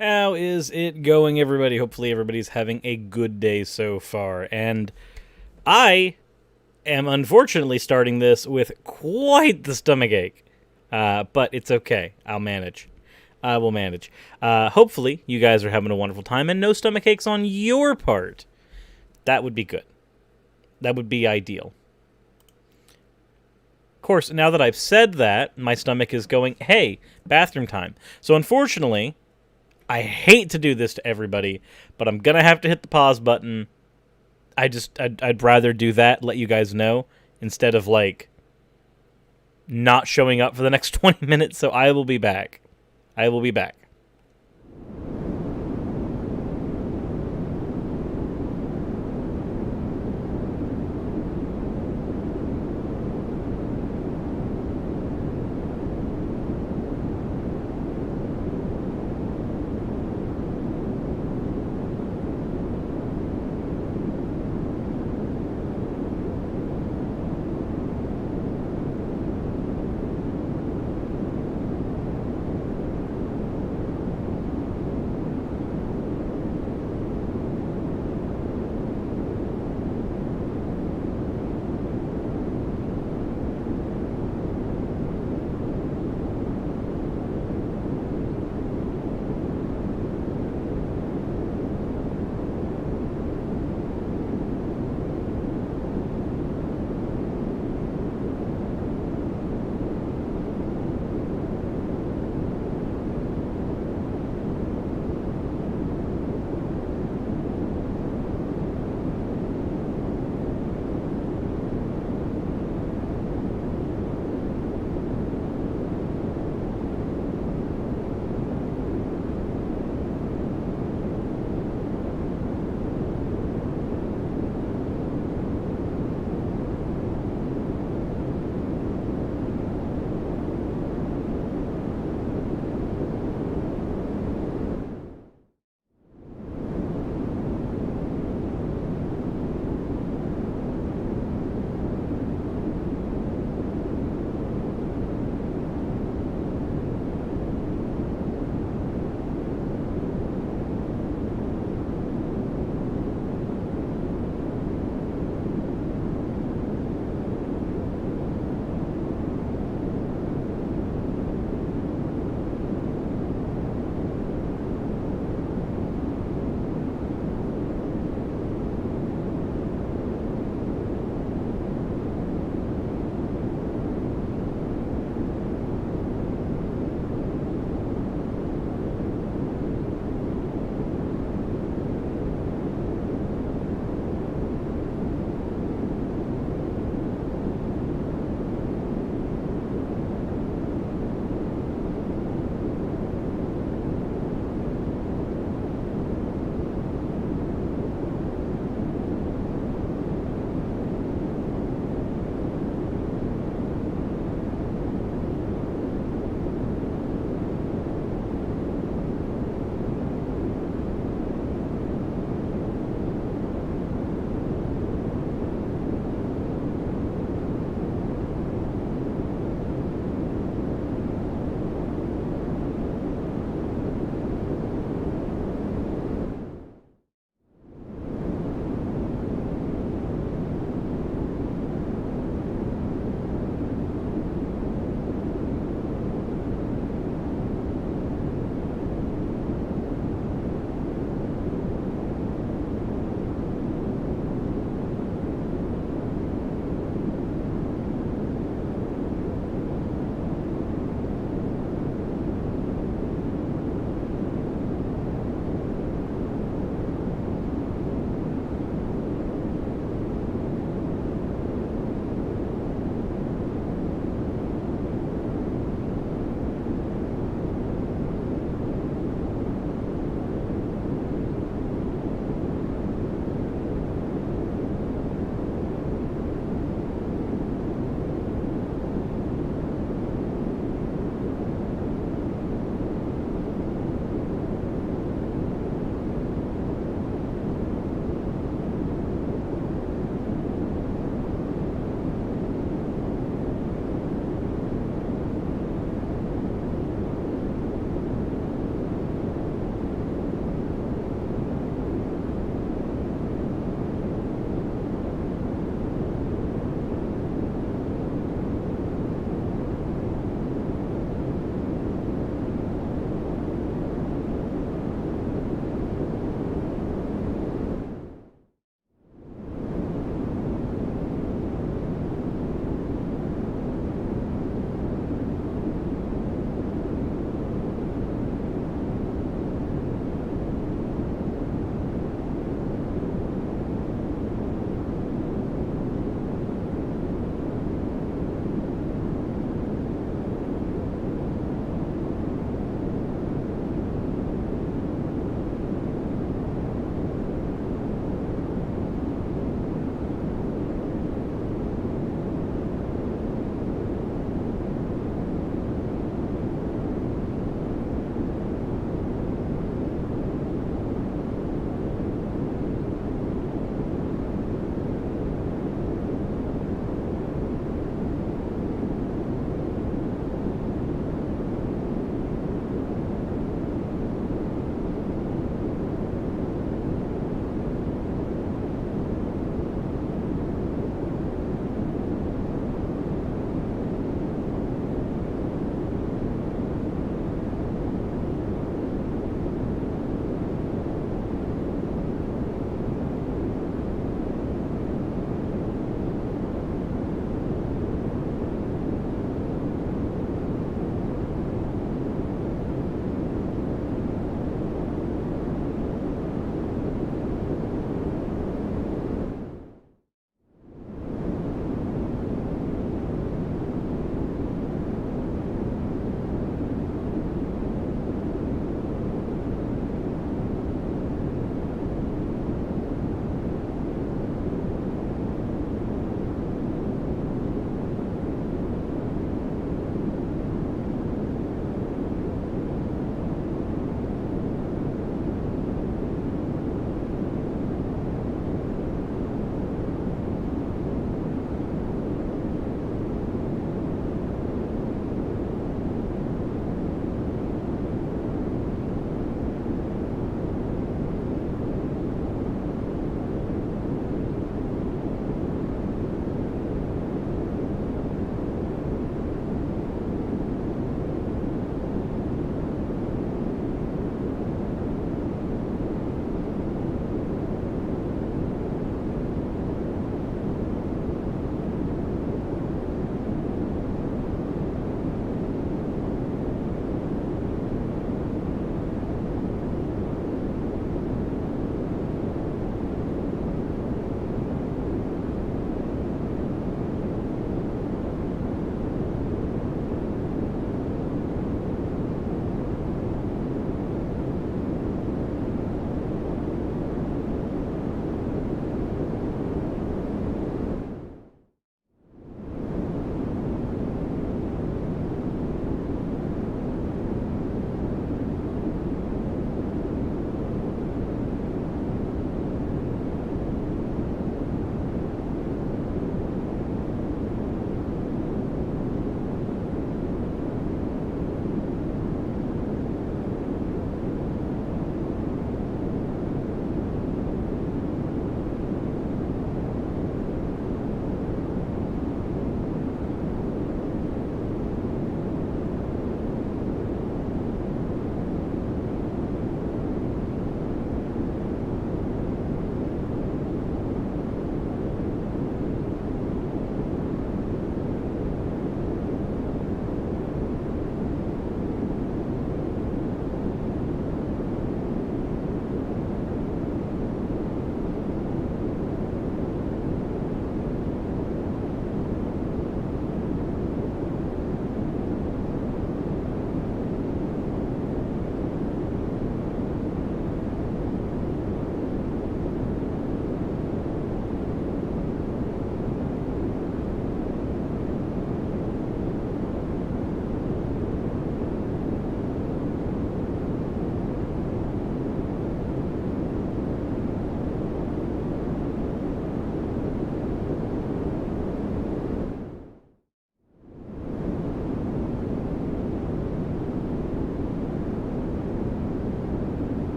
How is it going, everybody? Hopefully everybody's having a good day so far. And I am unfortunately starting this with quite the stomach ache. But it's okay. I'll manage. I will manage. Hopefully you guys are having a wonderful time and no stomach aches on your part. That would be good. That would be ideal. Of course, now that I've said that, my stomach is going, hey, bathroom time. So unfortunately, I hate to do this to everybody, but I'm gonna have to hit the pause button. I'd rather do that, let you guys know, instead of, like, not showing up for the next 20 minutes, so I will be back. I will be back.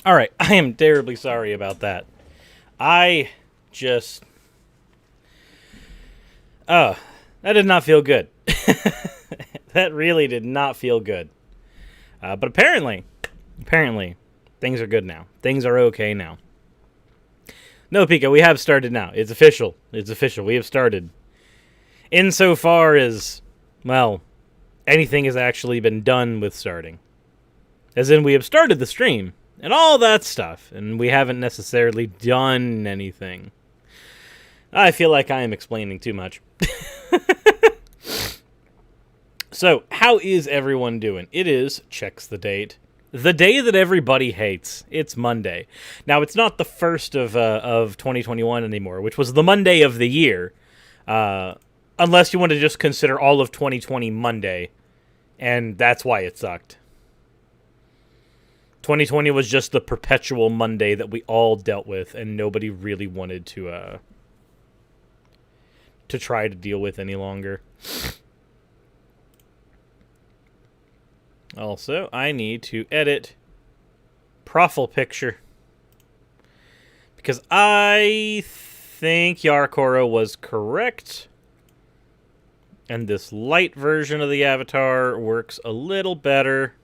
All right, I am terribly sorry about that. I just... Oh, that did not feel good. That really did not feel good. But apparently, things are good now. Things are okay now. No, Pika, we have started now. It's official. It's official. We have started. Insofar as, well, anything has actually been done with starting. As in, we have started the stream and all that stuff, and we haven't necessarily done anything. I feel like I am explaining too much. So, how is everyone doing? It is, checks the date, the day that everybody hates. It's Monday. Now, it's not the first of 2021 anymore, which was the Monday of the year. Unless you want to just consider all of 2020 Monday, and that's why it sucked. 2020 was just the perpetual Monday that we all dealt with, and nobody really wanted to try to deal with any longer. Also, I need to edit profile picture because I think YaraKoro was correct, and this light version of the avatar works a little better.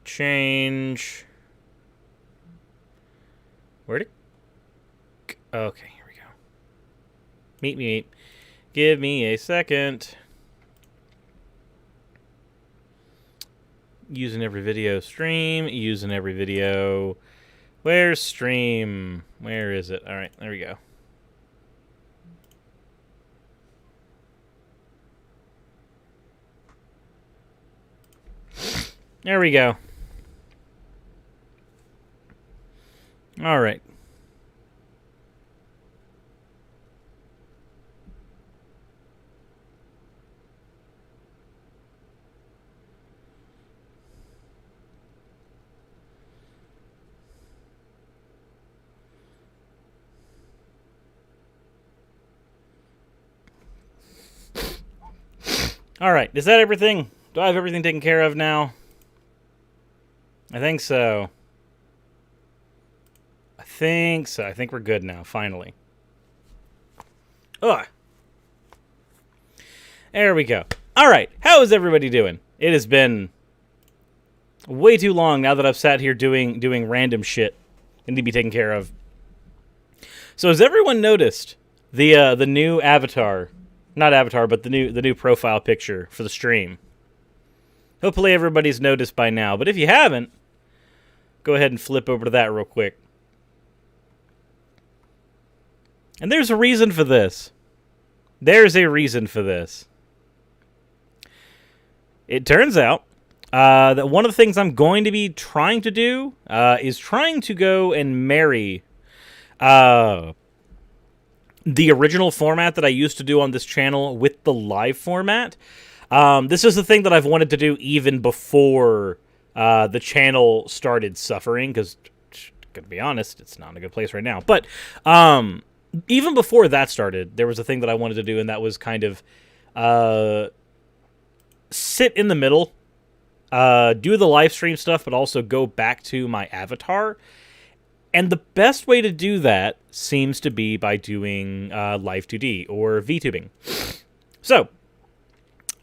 Change. Where'd it? Okay, here we go. Meet. Give me a second. Using every video stream. Using every video. Where's stream? Where is it? All right, there we go. There we go. All right. All right. Is that everything? Do I have everything taken care of now? I think so. I think we're good now, finally. Ugh. There we go. All right. How is everybody doing? It has been way too long now that I've sat here doing random shit that need to be taken care of. So has everyone noticed the new avatar? Not avatar, but the new profile picture for the stream. Hopefully everybody's noticed by now. But if you haven't, go ahead and flip over to that real quick. And there's a reason for this. There's a reason for this. It turns out that one of the things I'm going to be trying to do is trying to go and marry the original format that I used to do on this channel with the live format. This is the thing that I've wanted to do even before the channel started suffering, because, to be honest, it's not in a good place right now. But even before that started, there was a thing that I wanted to do, and that was kind of sit in the middle, do the live stream stuff, but also go back to my avatar. And the best way to do that seems to be by doing Live 2D or VTubing. So,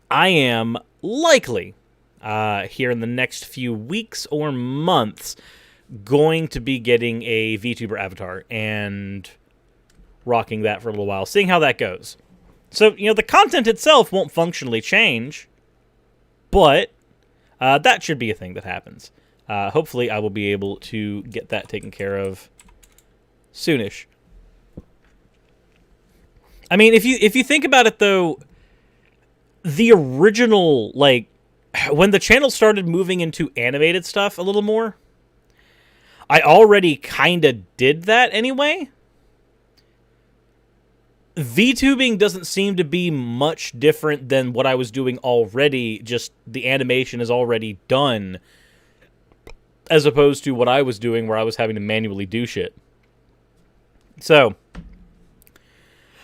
I am likely, here in the next few weeks or months, going to be getting a VTuber avatar and rocking that for a little while, seeing how that goes. So, the content itself won't functionally change, but that should be a thing that happens. Hopefully, I will be able to get that taken care of soonish. I mean, if you think about it, though, the original, like, when the channel started moving into animated stuff a little more, I already kind of did that anyway. VTubing doesn't seem to be much different than what I was doing already, just the animation is already done, as opposed to what I was doing where I was having to manually do shit. So,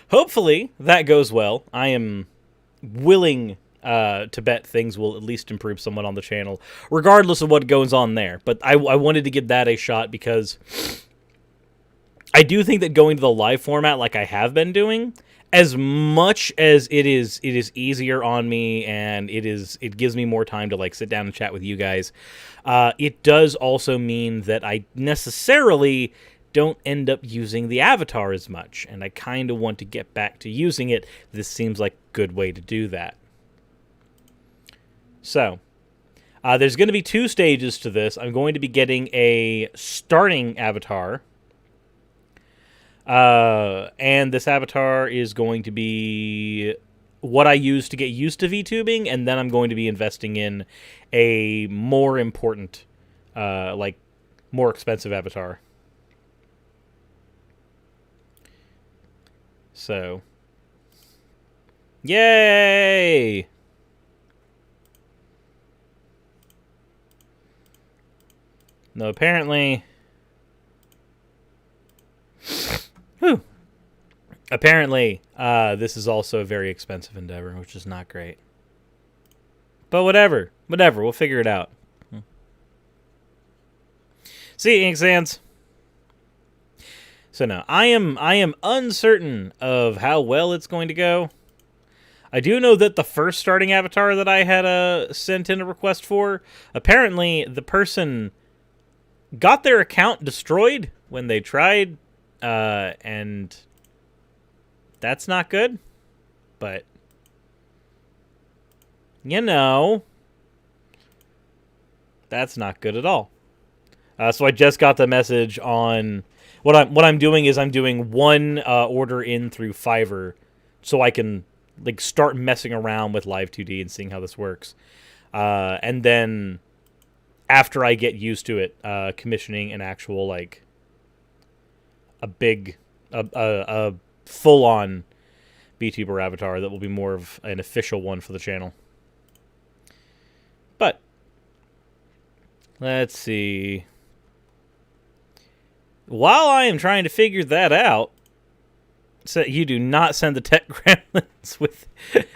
hopefully that goes well. I am willing to bet things will at least improve somewhat on the channel, regardless of what goes on there. But I wanted to give that a shot because I do think that going to the live format like I have been doing, as much as it is easier on me and it gives me more time to like sit down and chat with you guys, it does also mean that I necessarily don't end up using the avatar as much, and I kind of want to get back to using it. This seems like a good way to do that. So, there's going to be 2 stages to this. I'm going to be getting a starting avatar. And this avatar is going to be what I use to get used to VTubing, and then I'm going to be investing in a more important, more expensive avatar. So, yay! No, apparently... Whew. Apparently, this is also a very expensive endeavor, which is not great. But whatever. Whatever. We'll figure it out. See, Ink Sands. So no, I am uncertain of how well it's going to go. I do know that the first starting avatar that I had sent in a request for, apparently the person got their account destroyed when they tried, and that's not good. But, you know, that's not good at all. So I just got the message on what I'm doing is I'm doing one order in through Fiverr, so I can like start messing around with Live 2D and seeing how this works, and then after I get used to it, commissioning an actual like a full on VTuber avatar that will be more of an official one for the channel. But let's see. While I am trying to figure that out, so you do not send the tech gremlins with...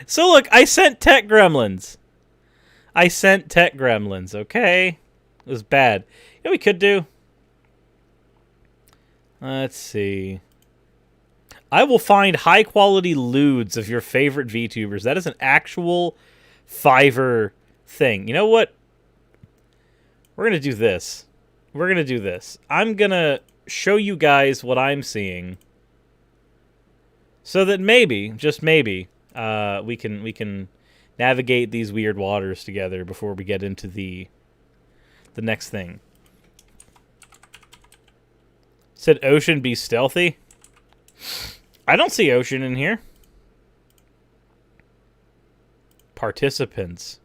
So look, I sent tech gremlins. Okay? It was bad. You know what we could do? Let's see. I will find high-quality lewds of your favorite VTubers. That is an actual Fiverr thing. You know what? We're going to do this. I'm going to show you guys what I'm seeing, so that maybe, just maybe, we can navigate these weird waters together before we get into the next thing. Said Ocean be stealthy. I don't see Ocean in here. Participants.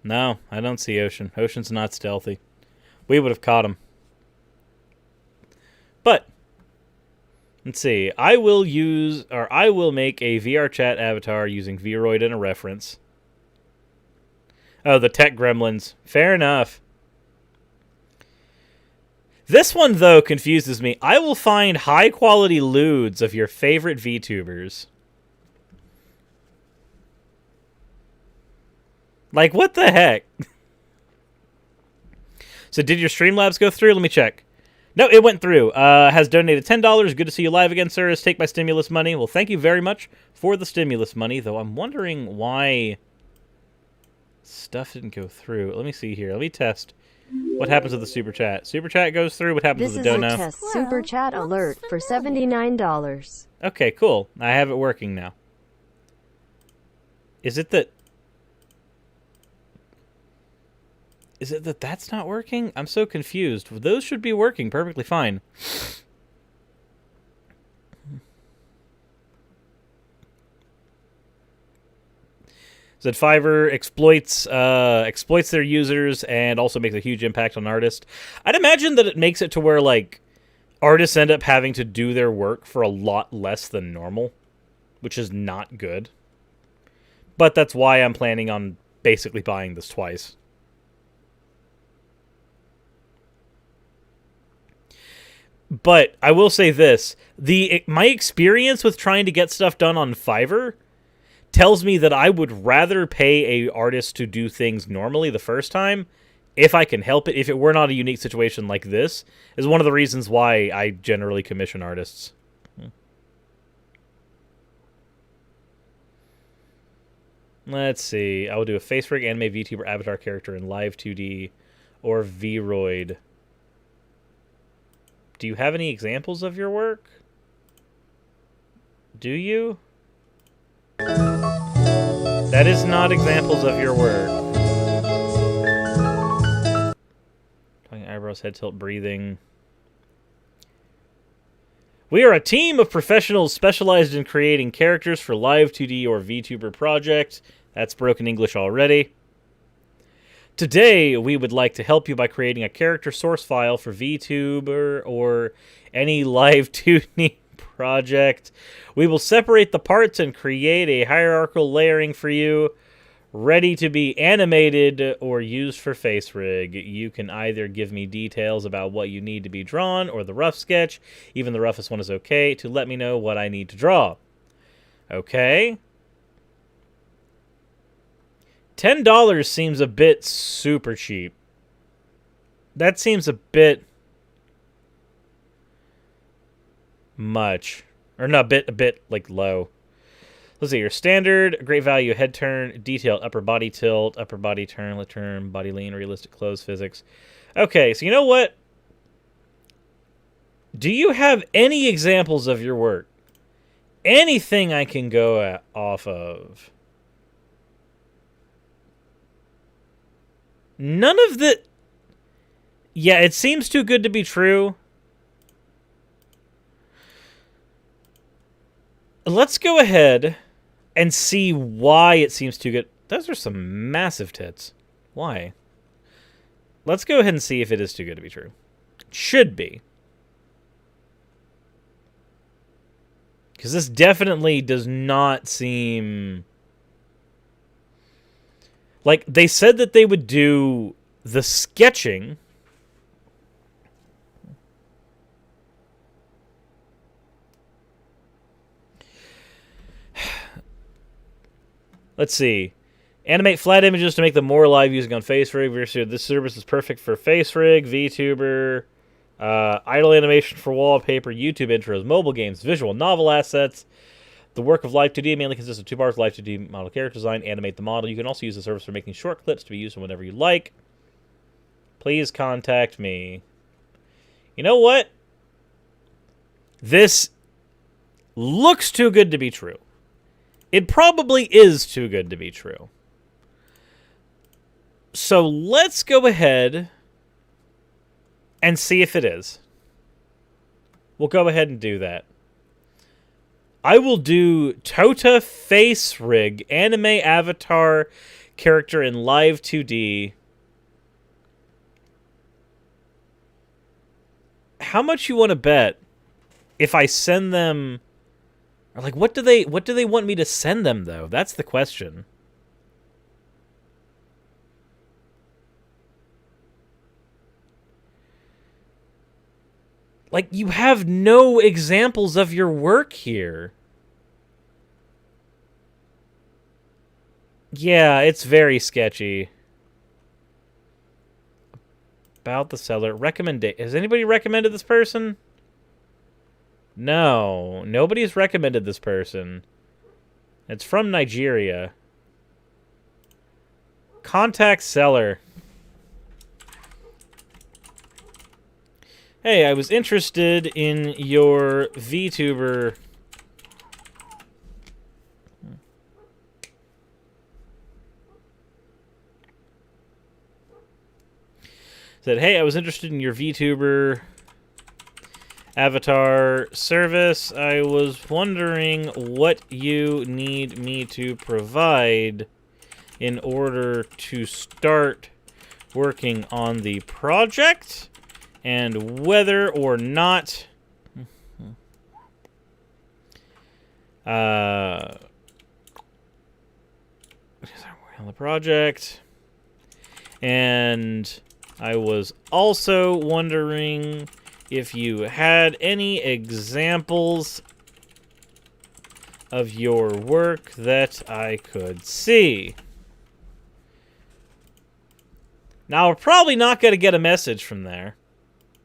No, I don't see Ocean. Ocean's not stealthy. We would have caught him. But let's see. I will make a VR chat avatar using Vroid and a reference. Oh, the tech gremlins. Fair enough. This one, though, confuses me. I will find high-quality lewds of your favorite VTubers. Like, what the heck? So, did your Streamlabs go through? Let me check. No, it went through. Has donated $10. Good to see you live again, sir. Take my stimulus money. Well, thank you very much for the stimulus money, though I'm wondering why stuff didn't go through. Let me see here. Let me test. What happens with the super chat? Super chat goes through. What happens with the dono? This is a test super chat alert for $79. Okay, cool. I have it working now. Is it that that's not working? I'm so confused. Those should be working perfectly fine. Said Fiverr exploits their users and also makes a huge impact on artists. I'd imagine that it makes it to where like artists end up having to do their work for a lot less than normal, which is not good. But that's why I'm planning on basically buying this twice. But I will say this, my experience with trying to get stuff done on Fiverr tells me that I would rather pay a artist to do things normally the first time, if I can help it, if it were not a unique situation like this, is one of the reasons why I generally commission artists. Let's see. I will do a face rig, anime, VTuber, avatar character in live 2D, or Vroid. Do you have any examples of your work? Do you? That is not examples of your work. Talking eyebrows, head tilt, breathing. We are a team of professionals specialized in creating characters for live 2D or VTuber projects. That's broken English already. Today, we would like to help you by creating a character source file for VTuber or any live 2D project. We will separate the parts and create a hierarchical layering for you, ready to be animated or used for face rig. You can either give me details about what you need to be drawn or the rough sketch, even the roughest one is okay, to let me know what I need to draw. Okay. $10 seems a bit super cheap. That seems a bit much. Or not a bit like low. Let's see, your standard, great value, head turn, detailed, upper body tilt, upper body turn, left turn, body lean, realistic clothes physics. Okay, so you know what? Do you have any examples of your work? Anything I can go off of? None of the... Yeah, it seems too good to be true. Let's go ahead and see why it seems too good. Those are some massive tits. Why? Let's go ahead and see if it is too good to be true. It should be. Because this definitely does not seem... Like, they said that they would do the sketching. Let's see. Animate flat images to make them more alive using on face rig. This service is perfect for face rig, VTuber, idle animation for wallpaper, YouTube intros, mobile games, visual novel assets. The work of Live 2D mainly consists of 2 parts: Live 2D model character design, animate the model. You can also use the service for making short clips to be used whenever you like. Please contact me. You know what? This looks too good to be true. It probably is too good to be true. So let's go ahead and see if it is. We'll go ahead and do that. I will do Tota Face Rig, anime avatar character in live 2D. How much you want to bet if I send them... Or like, what do they want me to send them, though? That's the question. Like, you have no examples of your work here. Yeah, it's very sketchy. About the seller. Has anybody recommended this person? No. Nobody's recommended this person. It's from Nigeria. Contact seller. Hey, I was interested in your VTuber. Said, hey, I was interested in your VTuber avatar service. I was wondering what you need me to provide in order to start working on the project, and whether or not on the project. And I was also wondering if you had any examples of your work that I could see. Now, we're probably not going to get a message from there.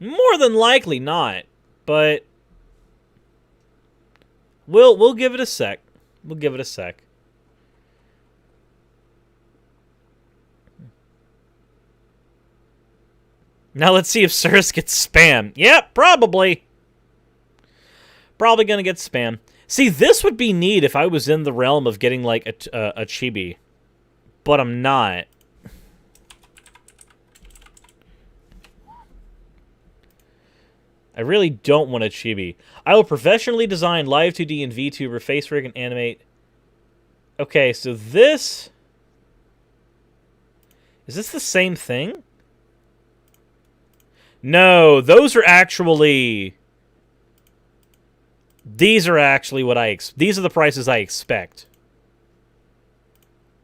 More than likely not, but we'll give it a sec. We'll give it a sec. Now let's see if Cirrus gets spam. Yep, probably. Probably gonna get spam. See, this would be neat if I was in the realm of getting, like, a chibi. But I'm not. I really don't want a chibi. I will professionally design live 2D and VTuber face rig and animate. Okay, so this... Is this the same thing? No, those are actually... These are actually what these are the prices I expect.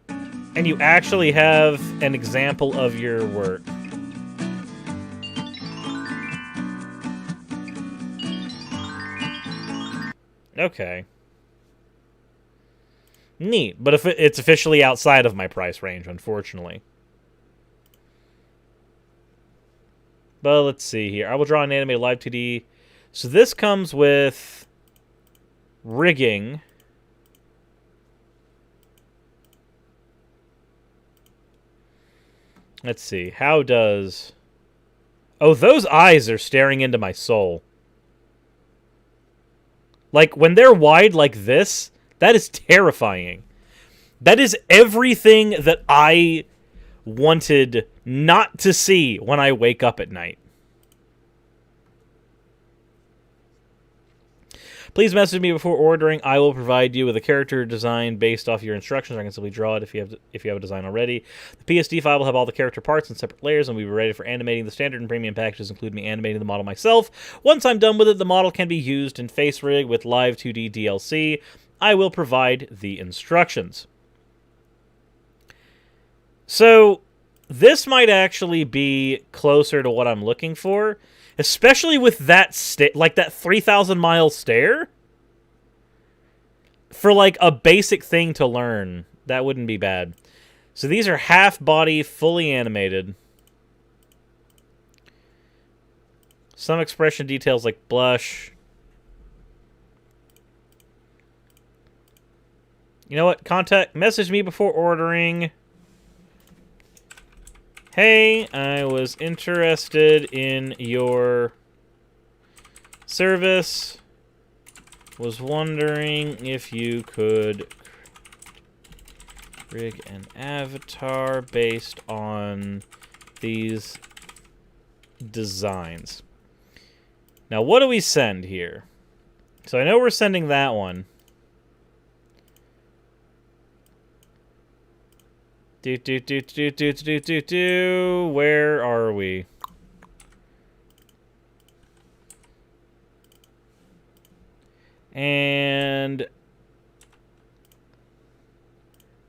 And you actually have an example of your work. Okay. Neat, but if it's officially outside of my price range, unfortunately. But let's see here. I will draw an animated live 2D. So this comes with rigging. Let's see. How does... Oh, those eyes are staring into my soul. Like, when they're wide like this, that is terrifying. That is everything that I wanted not to see when I wake up at night. Please message me before ordering. I will provide you with a character design based off your instructions. I can simply draw it if you have a design already. The PSD file will have all the character parts in separate layers and will be ready for animating. The standard and premium packages include me animating the model myself. Once I'm done with it, the model can be used in Face Rig with Live 2D DLC. I will provide the instructions. So, this might actually be closer to what I'm looking for. Especially with that, like, that 3,000-mile stare. For, like, a basic thing to learn. That wouldn't be bad. So these are half-body, fully animated. Some expression details like blush. You know what? Message me before ordering. Hey, I was interested in your service. Was wondering if you could rig an avatar based on these designs. Now, what do we send here? So I know we're sending that one. Where are we? And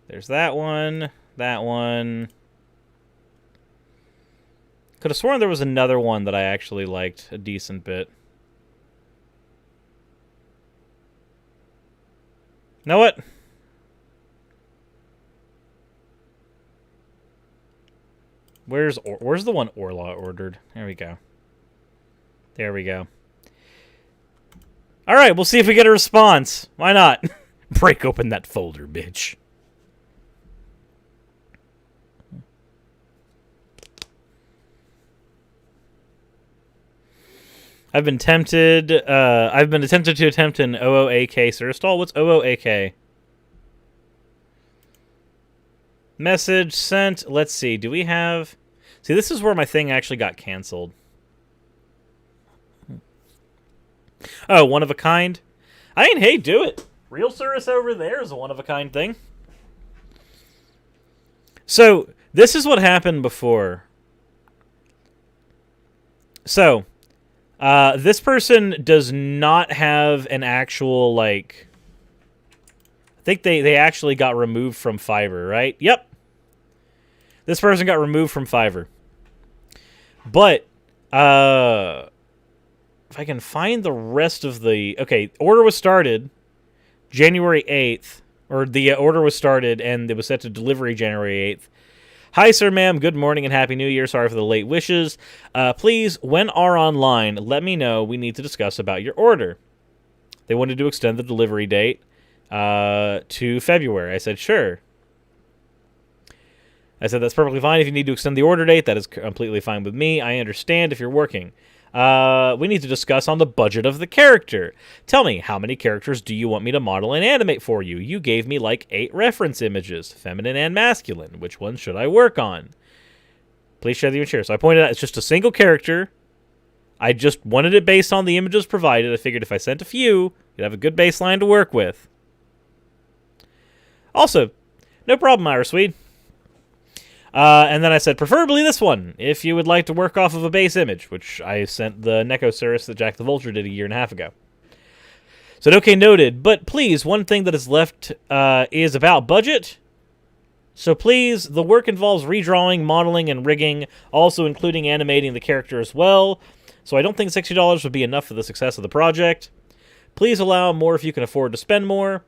there's that one. That one. Could have sworn there was another one that I actually liked a decent bit. Know what? Where's the one Orla ordered? There we go. There we go. All right, we'll see if we get a response. Why not? Break open that folder, bitch. I've been attempted to attempt an OOAK Surstall. What's OOAK? Message sent. Let's see. Do we have... See, this is where my thing actually got canceled. Oh, one of a kind? I mean, hey, do it. Real service over there is a one of a kind thing. So, this is what happened before. So, this person does not have an actual, like... I think they actually got removed from Fiverr, right? Yep. This person got removed from Fiverr. But, if I can find the rest of the... Okay, order was started. January 8th, or the order was started and it was set to delivery January 8th. Hi, sir, ma'am. Good morning and Happy New Year. Sorry for the late wishes. Please, when are online, let me know. We need to discuss about your order. They wanted to extend the delivery date to February. I said, sure. I said, that's perfectly fine. If you need to extend the order date, that is completely fine with me. I understand if you're working. We need to discuss on the budget of the character. Tell me, how many characters do you want me to model and animate for you? You gave me like 8 reference images, feminine and masculine. Which ones should I work on? Please share the image here. So I pointed out it's just a single character. I just wanted it based on the images provided. I figured if I sent a few, you'd have a good baseline to work with. Also, no problem, Ira Swede. And then I said, preferably this one, if you would like to work off of a base image, which I sent the Necosaurus that Jack the Vulture did a year and a half ago. Said, okay, noted, but please, one thing that is left is about budget. So please, the work involves redrawing, modeling, and rigging, also including animating the character as well. So I don't think $60 would be enough for the success of the project. Please allow more if you can afford to spend more.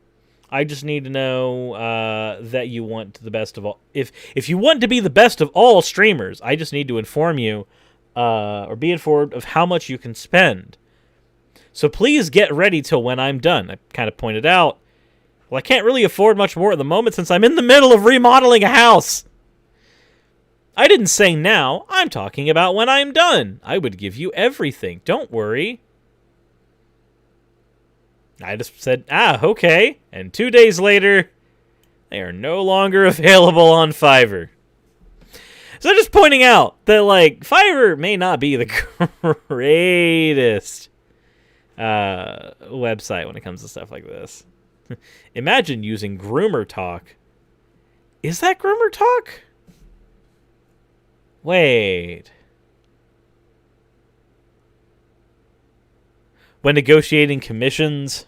I just need to know that you want the best of all. If you want to be the best of all streamers, I just need to inform you or be informed of how much you can spend. So please get ready till when I'm done. I kind of pointed out, well, I can't really afford much more at the moment since I'm in the middle of remodeling a house. I didn't say now. I'm talking about when I'm done. I would give you everything. Don't worry. I just said, okay. And 2 days later, they are no longer available on Fiverr. So just pointing out that, like, Fiverr may not be the greatest website when it comes to stuff like this. Imagine using Groomer Talk. Is that Groomer Talk? Wait. When negotiating commissions.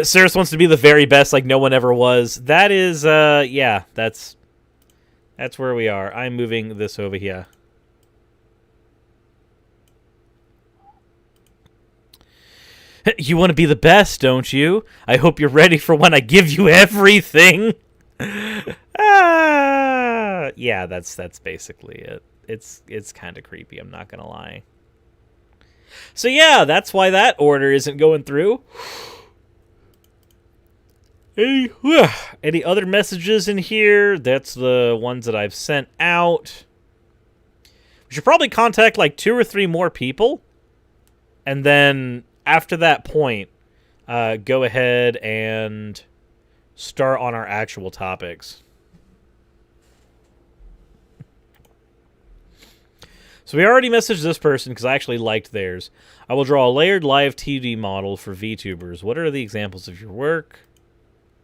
Cirrus wants to be the very best like no one ever was. That is, yeah, that's where we are. I'm moving this over here. You want to be the best, don't you? I hope you're ready for when I give you everything. Yeah, that's basically it. It's kind of creepy, I'm not going to lie. So yeah, that's why that order isn't going through. Any other messages in here? That's the ones that I've sent out. We should probably contact like 2 or 3 more people. And then after that point, go ahead and start on our actual topics. So we already messaged this person because I actually liked theirs. I will draw a layered live 2D model for VTubers. What are the examples of your work?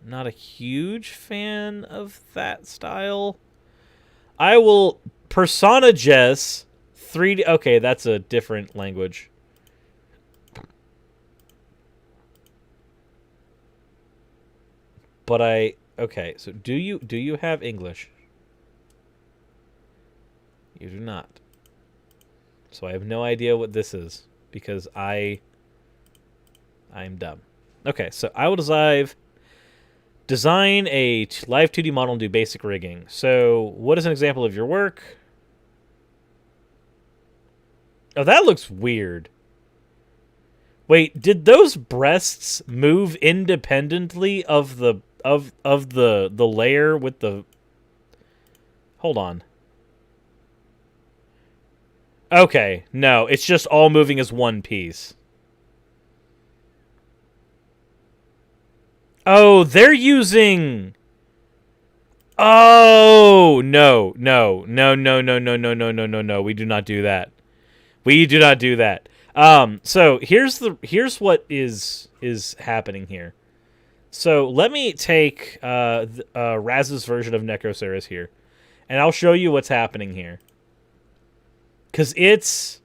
Not a huge fan of that style. I will Persona Jess 3D. Okay, that's a different language. But okay, so do you have English? You do not. So I have no idea what this is because I'm dumb. Okay, so I will design a live 2D model and do basic rigging. So what is an example of your work? Oh, that looks weird. Wait, did those breasts move independently of the layer with the... Hold on. Okay, no, it's just all moving as one piece. Oh, they're using... Oh, no. We do not do that. We do not do that. So here's what is happening here. So let me take Raz's version of Necosaurus here, and I'll show you what's happening here. Because it's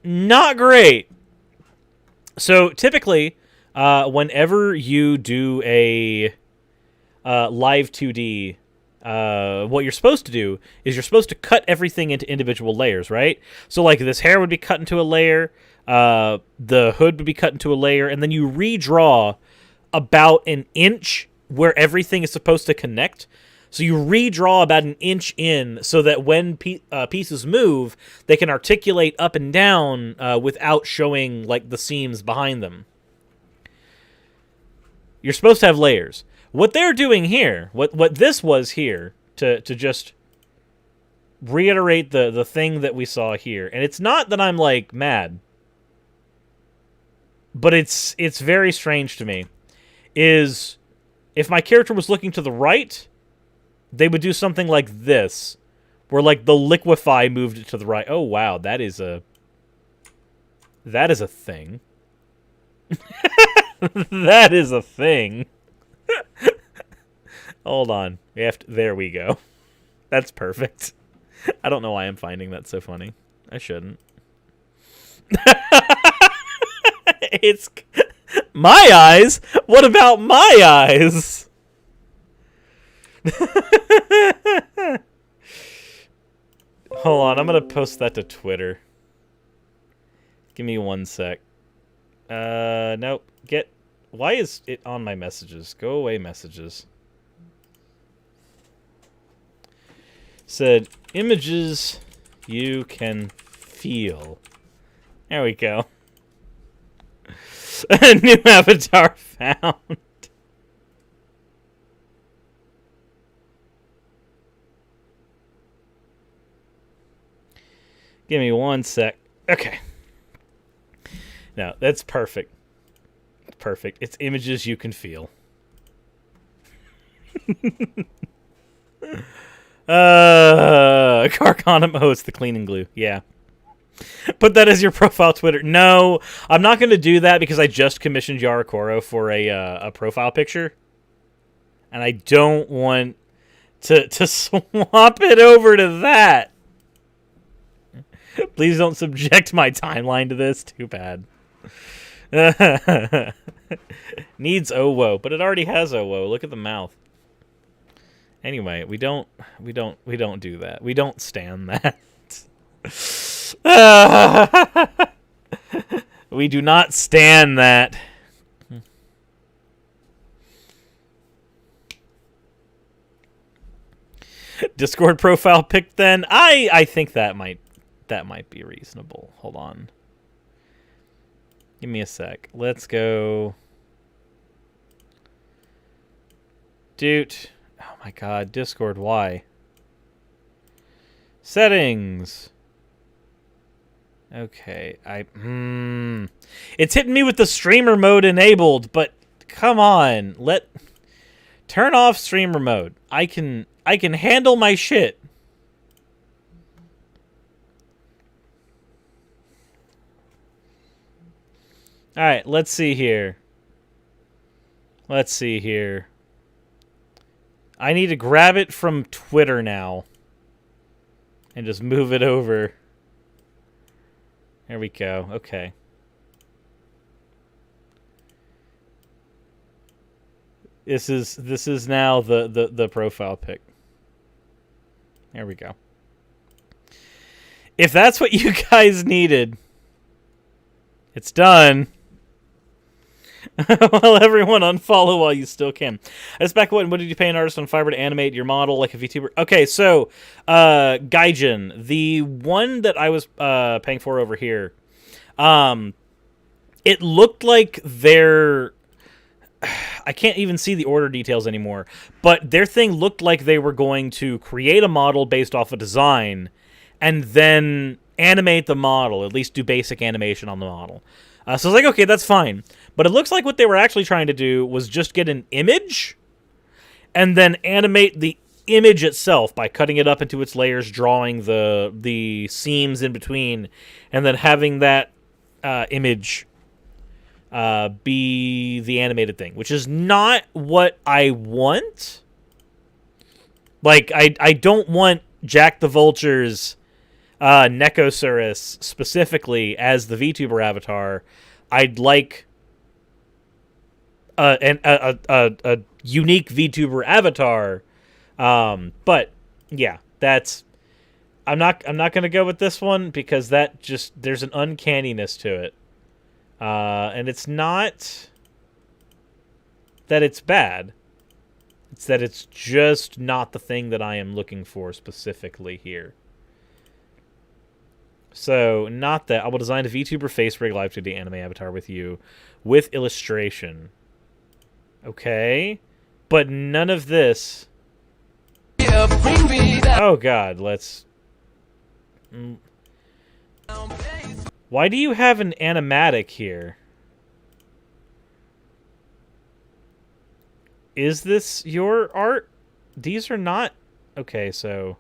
not great. So typically, whenever you do a live 2D what you're supposed to do is you're supposed to cut everything into individual layers, right? So, like, this hair would be cut into a layer, the hood would be cut into a layer, and then you redraw about an inch where everything is supposed to connect. So you redraw about an inch in so that when pieces move, they can articulate up and down without showing, like, the seams behind them. You're supposed to have layers. What they're doing here, what this was here, to just reiterate the thing that we saw here, and it's not that I'm, like, mad, but it's very strange to me, is if my character was looking to the right, they would do something like this, where, like, the liquefy moved it to the right. Oh, wow, that is a thing. That is a thing. Hold on. There we go. That's perfect. I don't know why I'm finding that so funny. I shouldn't. It's my eyes? What about my eyes? Hold on, I'm gonna post that to Twitter. Give me 1 sec. Nope. Why is it on my messages? Go away, messages. Said, images you can feel. There we go. A new avatar found. Give me 1 sec. Okay. No, that's perfect. Perfect. It's images you can feel. Carcana hosts the cleaning glue. Yeah. Put that as your profile Twitter. No, I'm not going to do that because I just commissioned YaraKoro for a profile picture. And I don't want to swap it over to that. Please don't subject my timeline to this. Too bad. Needs Owo, but it already has Owo. Look at the mouth. Anyway, we don't do that. We don't stand that. We do not stand that. Discord profile pic then. I think that might be reasonable. Hold on. Give me a sec. Let's go. Dude. Oh my god. Discord, why? Settings. Okay. It's hitting me with the streamer mode enabled, but come on. Turn off streamer mode. I can handle my shit. Alright, let's see here. I need to grab it from Twitter now. And just move it over. There we go. Okay. This is now the profile pic. There we go. If that's what you guys needed, it's done. Well, everyone unfollow while you still can. That's back when. What did you pay an artist on Fiverr to animate your model like a VTuber? Okay, so Gaijin, the one that I was paying for over here, it looked like their. I can't even see the order details anymore, but their thing looked like they were going to create a model based off a design, and then animate the model. At least do basic animation on the model. So I was like, okay, that's fine. But it looks like what they were actually trying to do was just get an image and then animate the image itself by cutting it up into its layers, drawing the seams in between, and then having that image be the animated thing, which is not what I want. Like, I don't want Jack the Vulture's Nekosaurus specifically as the VTuber avatar. I'd like a unique VTuber avatar But yeah, that's I'm not going to go with this one because that just there's an uncanniness to it. And it's not that it's bad. It's that it's just not the thing that I am looking for specifically here. So, not that. I will design a VTuber face rig live 2D anime avatar with you with illustration. Okay. But none of this. Oh god, let's... Why do you have an animatic here? Is this your art? These are not... Okay, so...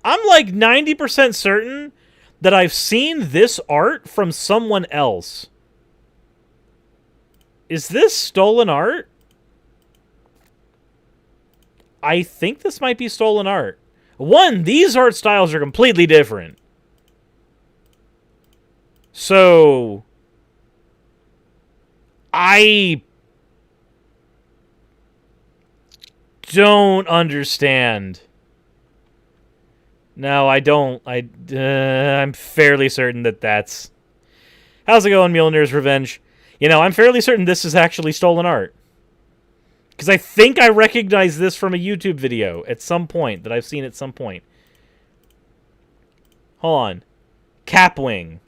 I'm like 90% certain that I've seen this art from someone else. Is this stolen art? I think this might be stolen art. One, these art styles are completely different. So... I don't understand. No, I don't. I'm fairly certain that that's... How's it going, Mjolnir's Revenge? You know, I'm fairly certain this is actually stolen art. Because I think I recognize this from a YouTube video at some point, that I've seen at some point. Hold on. Capwing.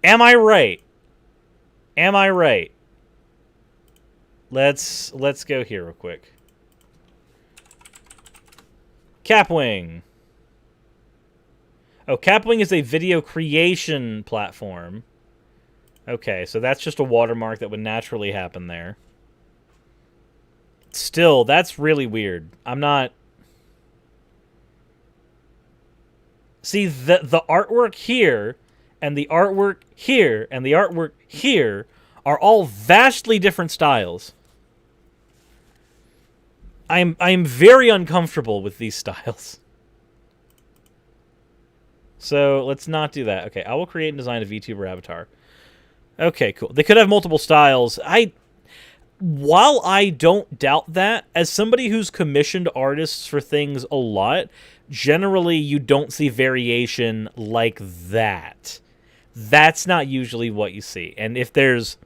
Am I right? Am I right? Let's go here real quick. Capwing. Oh, Capwing is a video creation platform. Okay, so that's just a watermark that would naturally happen there. Still, that's really weird. I'm not... See, the artwork here, and the artwork here, and the artwork here are all vastly different styles. I'm very uncomfortable with these styles. So, let's not do that. Okay, I will create and design a VTuber avatar. Okay, cool. They could have multiple styles. While I don't doubt that, as somebody who's commissioned artists for things a lot, generally you don't see variation like that. That's not usually what you see. And if there's...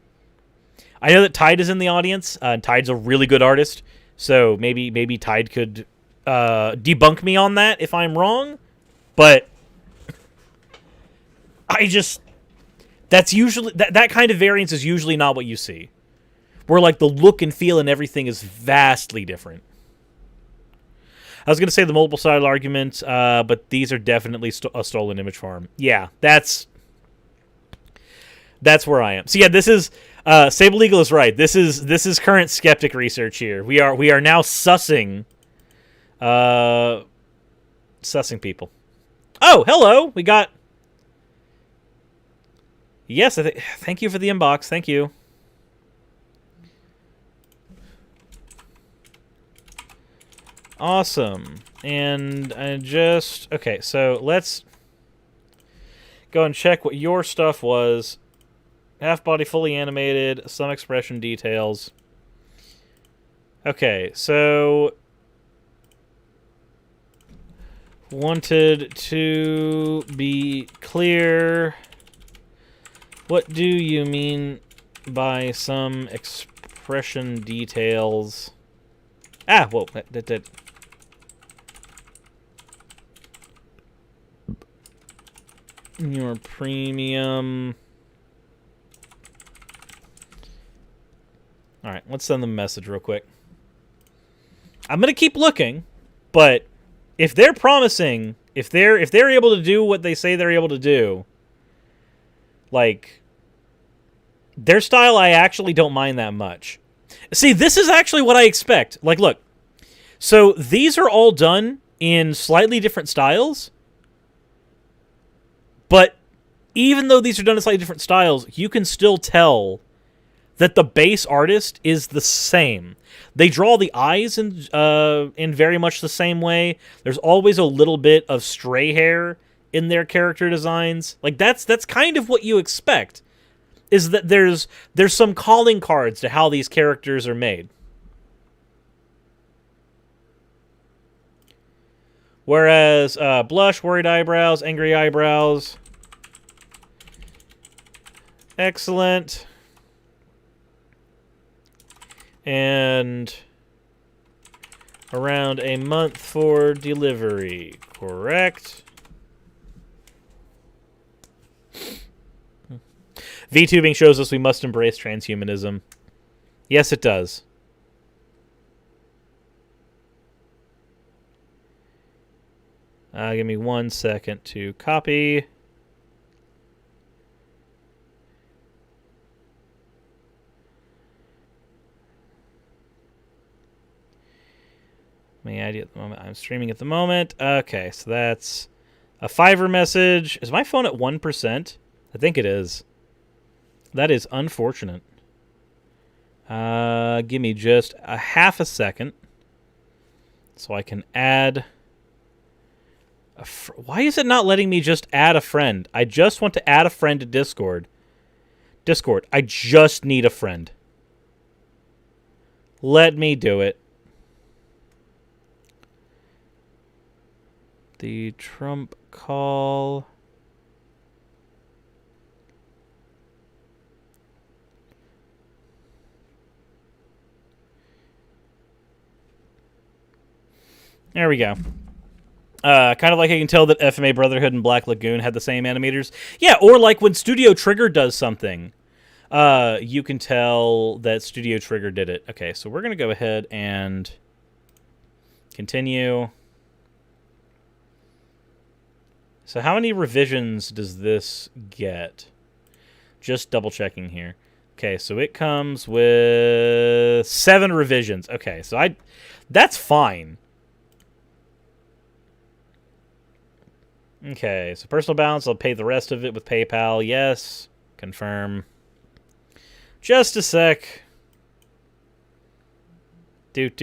I know that Tide is in the audience. Tide's a really good artist. So maybe Tide could debunk me on that if I'm wrong. But I just... That's usually... That kind of variance is usually not what you see. Where, like, the look and feel and everything is vastly different. I was going to say the multiple style argument, but these are definitely a stolen image farm. Yeah, that's where I am. So yeah, this is Sable Eagle is right. This is current skeptic research here. We are now sussing people. Oh, hello. We got... Yes, thank you for the inbox. Thank you. Awesome. And I just... Okay, so let's go and check what your stuff was. Half body fully animated, some expression details. Okay, so... Wanted to be clear. What do you mean by some expression details? Ah, whoa, that. Your premium. All right, let's send them a message real quick. I'm gonna keep looking, but if they're promising, if they're able to do what they say they're able to do, like their style, I actually don't mind that much. See, this is actually what I expect. Like, look, so these are all done in slightly different styles. But even though these are done in slightly different styles, you can still tell that the base artist is the same. They draw the eyes in very much the same way. There's always a little bit of stray hair in their character designs. Like, that's kind of what you expect. is that there's some calling cards to how these characters are made. Whereas blush, worried eyebrows, angry eyebrows, excellent, and around a month for delivery, correct? VTubing shows us we must embrace transhumanism. Yes, it does. Give me 1 second to copy. My idea at the moment. I'm streaming at the moment. Okay, so that's a Fiverr message. Is my phone at 1%? I think it is. That is unfortunate. Give me just a half a second so I can add why is it not letting me just add a friend? I just want to add a friend to Discord. Discord, I just need a friend. Let me do it. The Trump call. There we go. Kind of like I can tell that FMA Brotherhood and Black Lagoon had the same animators. Yeah, or like when Studio Trigger does something, you can tell that Studio Trigger did it. Okay, so we're going to go ahead and continue. So how many revisions does this get? Just double checking here. Okay, so it comes with 7 revisions. Okay, so that's fine. Okay, so personal balance, I'll pay the rest of it with PayPal. Yes. Confirm. Just a sec. But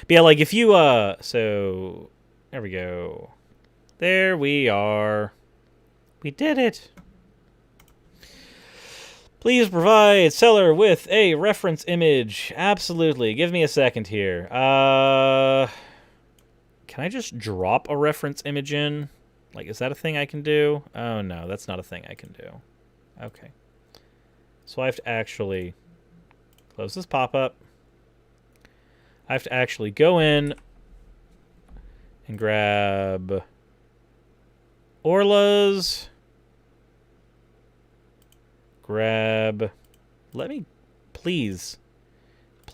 yeah, like if you so there we go. There we are. We did it. Please provide seller with a reference image. Absolutely. Give me a second here. Can I just drop a reference image in? Like, is that a thing I can do? Oh, no, that's not a thing I can do. Okay. So I have to actually close this pop-up. I have to actually go in and grab Orla's. Grab, let me, please,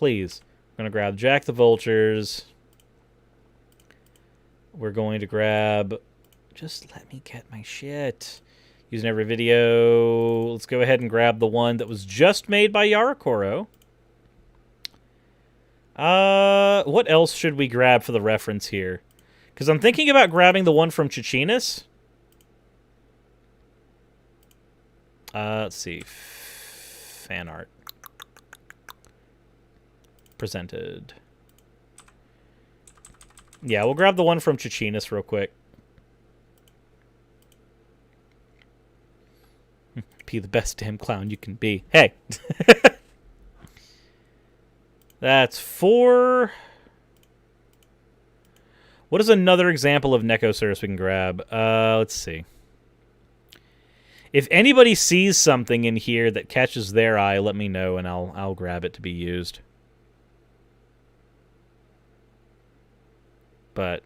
I'm going to grab Jack the Vultures. We're going to grab, just let me get my shit. Using every video. Let's go ahead and grab the one that was just made by YaraKoro. What else should we grab for the reference here? Because I'm thinking about grabbing the one from Chichinas. Let's see. Fan art. Presented. Yeah, we'll grab the one from Chichinas real quick. Be the best damn clown you can be. Hey! That's 4. What is another example of Necosaurus we can grab? Let's see. If anybody sees something in here that catches their eye, let me know and I'll grab it to be used. But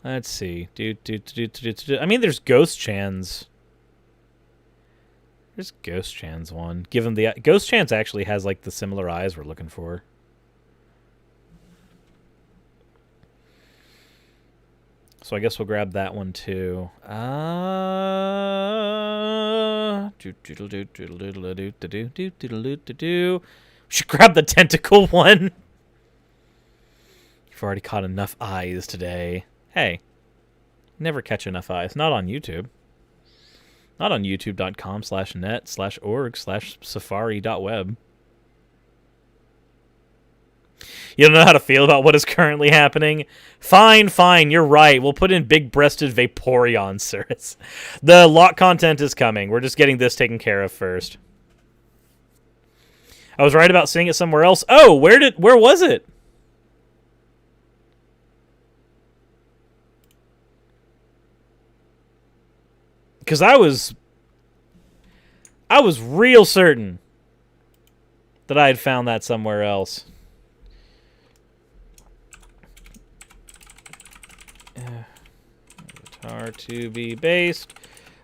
let's see. I mean, there's Ghost Chan's. There's Ghost Chan's one. Given the Ghost Chan's actually has like the similar eyes we're looking for. So I guess we'll grab that one too. Should grab the tentacle one. You've already caught enough eyes today. Hey, never catch enough eyes. Not on YouTube. Not on youtube.com/net/org/safari.web. You don't know how to feel about what is currently happening? Fine, fine, you're right. We'll put in big-breasted Vaporeon, Cirrus. The Locke content is coming. We're just getting this taken care of first. I was right about seeing it somewhere else. Oh, where was it? Because I was real certain that I had found that somewhere else. Are to be based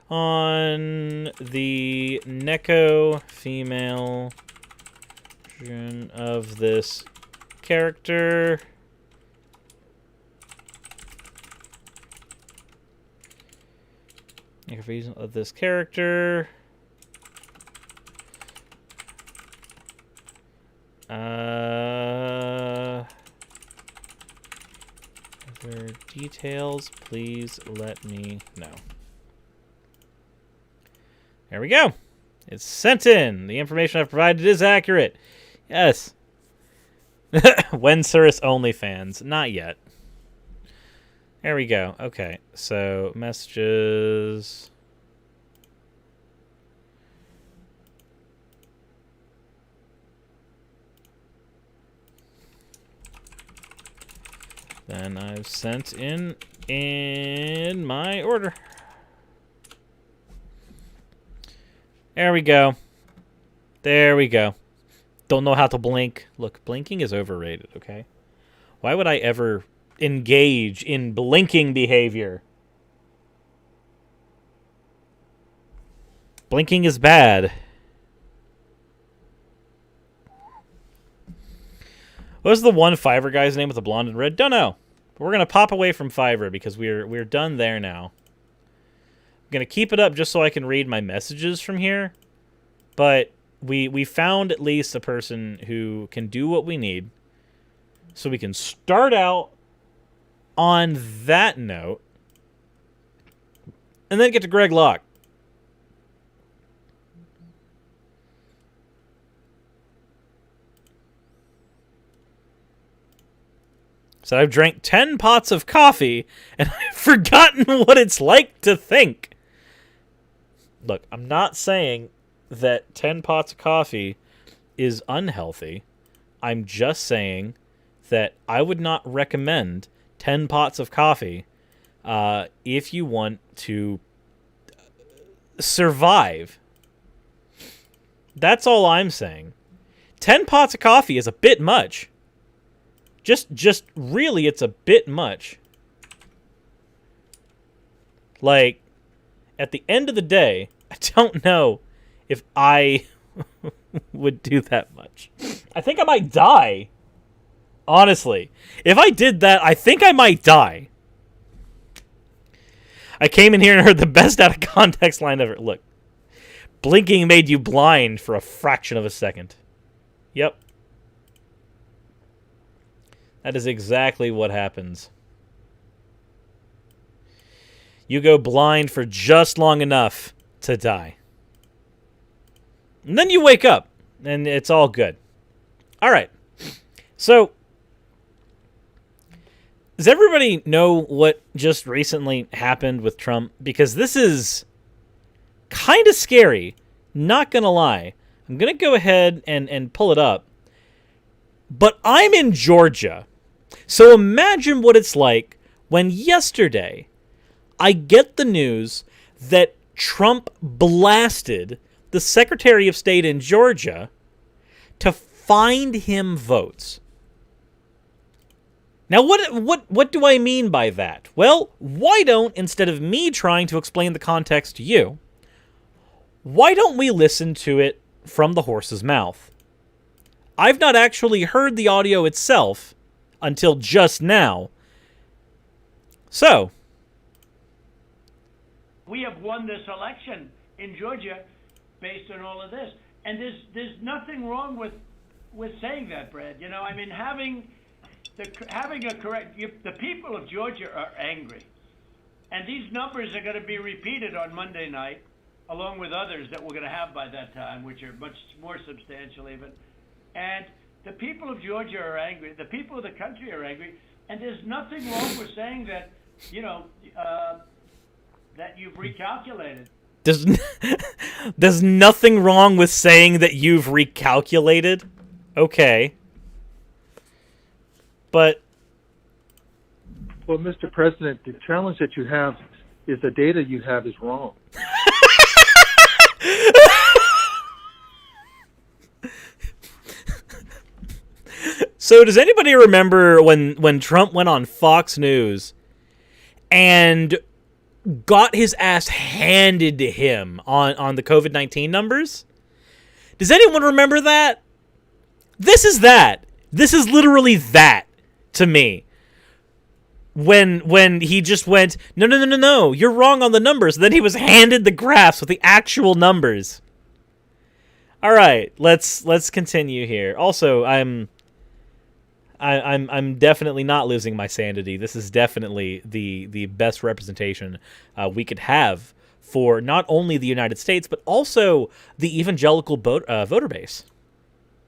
on the Neko female version of this character. Neko version of this character. Other details, please let me know. There we go. It's sent in. The information I've provided is accurate. Yes. When Cirrus OnlyFans? Not yet. There we go. Okay, so messages. Then I've sent in my order. There we go. There we go. Don't know how to blink. Look, blinking is overrated, okay? Why would I ever engage in blinking behavior? Blinking is bad. What was the one Fiverr guy's name with the blonde and red? Don't know. But we're going to pop away from Fiverr because we're done there now. I'm going to keep it up just so I can read my messages from here. But we found at least a person who can do what we need. So we can start out on that note. And then get to Greg Locke. So I've drank 10 pots of coffee, and I've forgotten what it's like to think. Look, I'm not saying that 10 pots of coffee is unhealthy. I'm just saying that I would not recommend 10 pots of coffee if you want to survive. That's all I'm saying. 10 pots of coffee is a bit much. Just really, it's a bit much. Like, at the end of the day, I don't know if I would do that much. I think I might die. Honestly. If I did that, I think I might die. I came in here and heard the best out of context line ever. Look. Blinking made you blind for a fraction of a second. Yep. That is exactly what happens. You go blind for just long enough to die. And then you wake up, and it's all good. All right. So, does everybody know what just recently happened with Trump? Because this is kind of scary. Not going to lie. I'm going to go ahead and pull it up. But I'm in Georgia. So imagine what it's like when yesterday I get the news that Trump blasted the Secretary of State in Georgia to find him votes. Now, what do I mean by that? Well, why don't, instead of me trying to explain the context to you, why don't we listen to it from the horse's mouth? I've not actually heard the audio itself until just now. So, we have won this election in Georgia based on all of this. And there's nothing wrong with saying that, Brad. You know, I mean, having a correct... the people of Georgia are angry. And these numbers are going to be repeated on Monday night, along with others that we're going to have by that time, which are much more substantial even. And the people of Georgia are angry. The people of the country are angry, and there's nothing wrong with saying that, that you've recalculated. There's nothing wrong with saying that you've recalculated. Okay. But... Well, Mr. President, the challenge that you have is the data you have is wrong. So does anybody remember when Trump went on Fox News and got his ass handed to him on the COVID-19 numbers? Does anyone remember that? This is that. This is literally that to me. When he just went, no, you're wrong on the numbers. Then he was handed the graphs with the actual numbers. All right, let's continue here. Also, I'm definitely not losing my sanity. This is definitely the best representation we could have for not only the United States but also the evangelical voter base.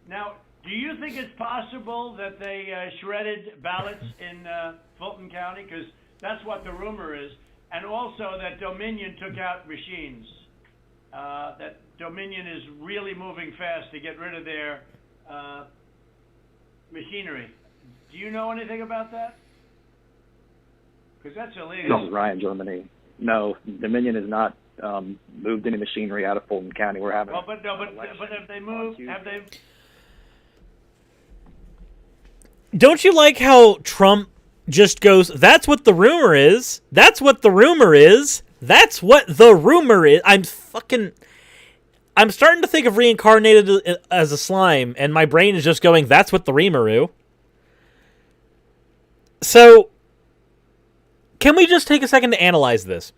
Now, do you think it's possible that they shredded ballots in Fulton County? Because that's what the rumor is. And also that Dominion took out machines. That Dominion is really moving fast to get rid of their machinery. Do you know anything about that? Because that's illegal. This is Ryan, Germany. No, Dominion has not moved any machinery out of Fulton County. We're having. Well, but have they moved? Have they? Don't you like how Trump just goes, that's what the rumor is. That's what the rumor is. That's what the rumor is. I'm starting to think of reincarnated as a slime, and my brain is just going, that's what the rumor. So, can we just take a second to analyze this?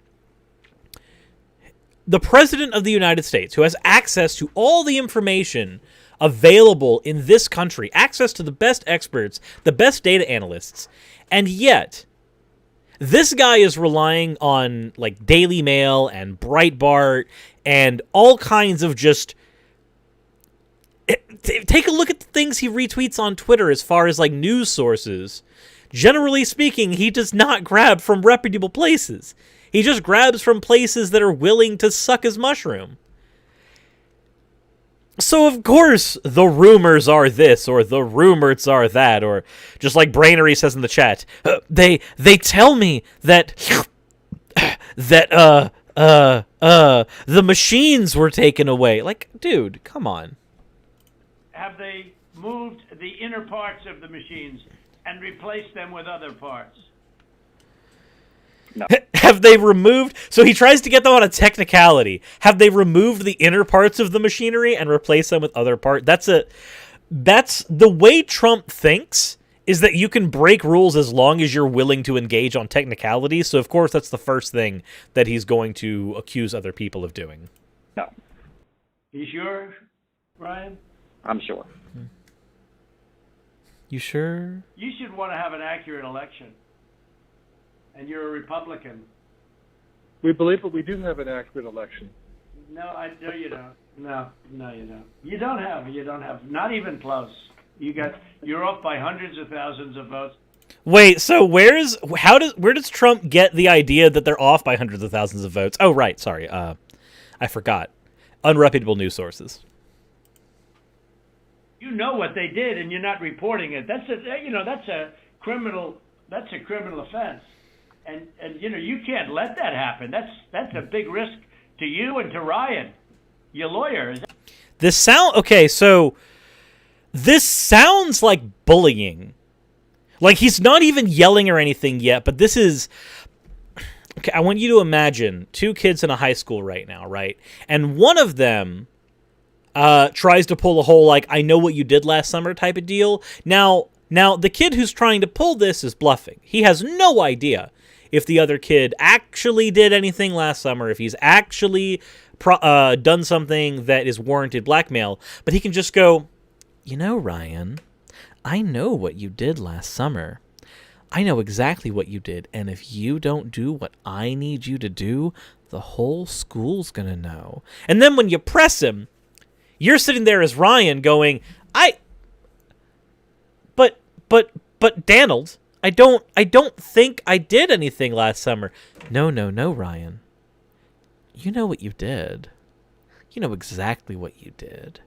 The President of the United States, who has access to all the information available in this country, access to the best experts, the best data analysts, and yet this guy is relying on like Daily Mail and Breitbart and all kinds of just... Take a look at the things he retweets on Twitter as far as like news sources. Generally speaking, he does not grab from reputable places. He just grabs from places that are willing to suck his mushroom. So, of course, the rumors are this, or the rumors are that, or just like Brainery says in the chat, they tell me that the machines were taken away. Like, dude, come on. Have they moved the inner parts of the machines and replaced them with other parts? No. Have they removed... So he tries to get them on a technicality. Have they removed the inner parts of the machinery and replaced them with other parts? That's the way Trump thinks, is that you can break rules as long as you're willing to engage on technicalities. So, of course, that's the first thing that he's going to accuse other people of doing. No. You sure, Ryan? I'm sure. You sure? You should want to have an accurate election. And you're a Republican. We believe that we do have an accurate election. No, you don't. No, you don't. You don't have. Not even close. You're off by hundreds of thousands of votes. Wait, so where does Trump get the idea that they're off by hundreds of thousands of votes? Oh, right, sorry. I forgot. Unreputable news sources. You know what they did, and you're not reporting it. That's a criminal offense. And you can't let that happen. That's a big risk to you and to Ryan, your lawyer. So this sounds like bullying. Like he's not even yelling or anything yet, but this is... Okay, I want you to imagine two kids in a high school right now, right? And one of them tries to pull a whole, like, I know what you did last summer type of deal. Now, the kid who's trying to pull this is bluffing. He has no idea if the other kid actually did anything last summer, if he's actually done something that is warranted blackmail. But he can just go, Ryan, I know what you did last summer. I know exactly what you did, and if you don't do what I need you to do, the whole school's gonna know. And then when you press him, you're sitting there as Ryan going, but Donald, I don't think I did anything last summer. No, Ryan. You know what you did. You know exactly what you did.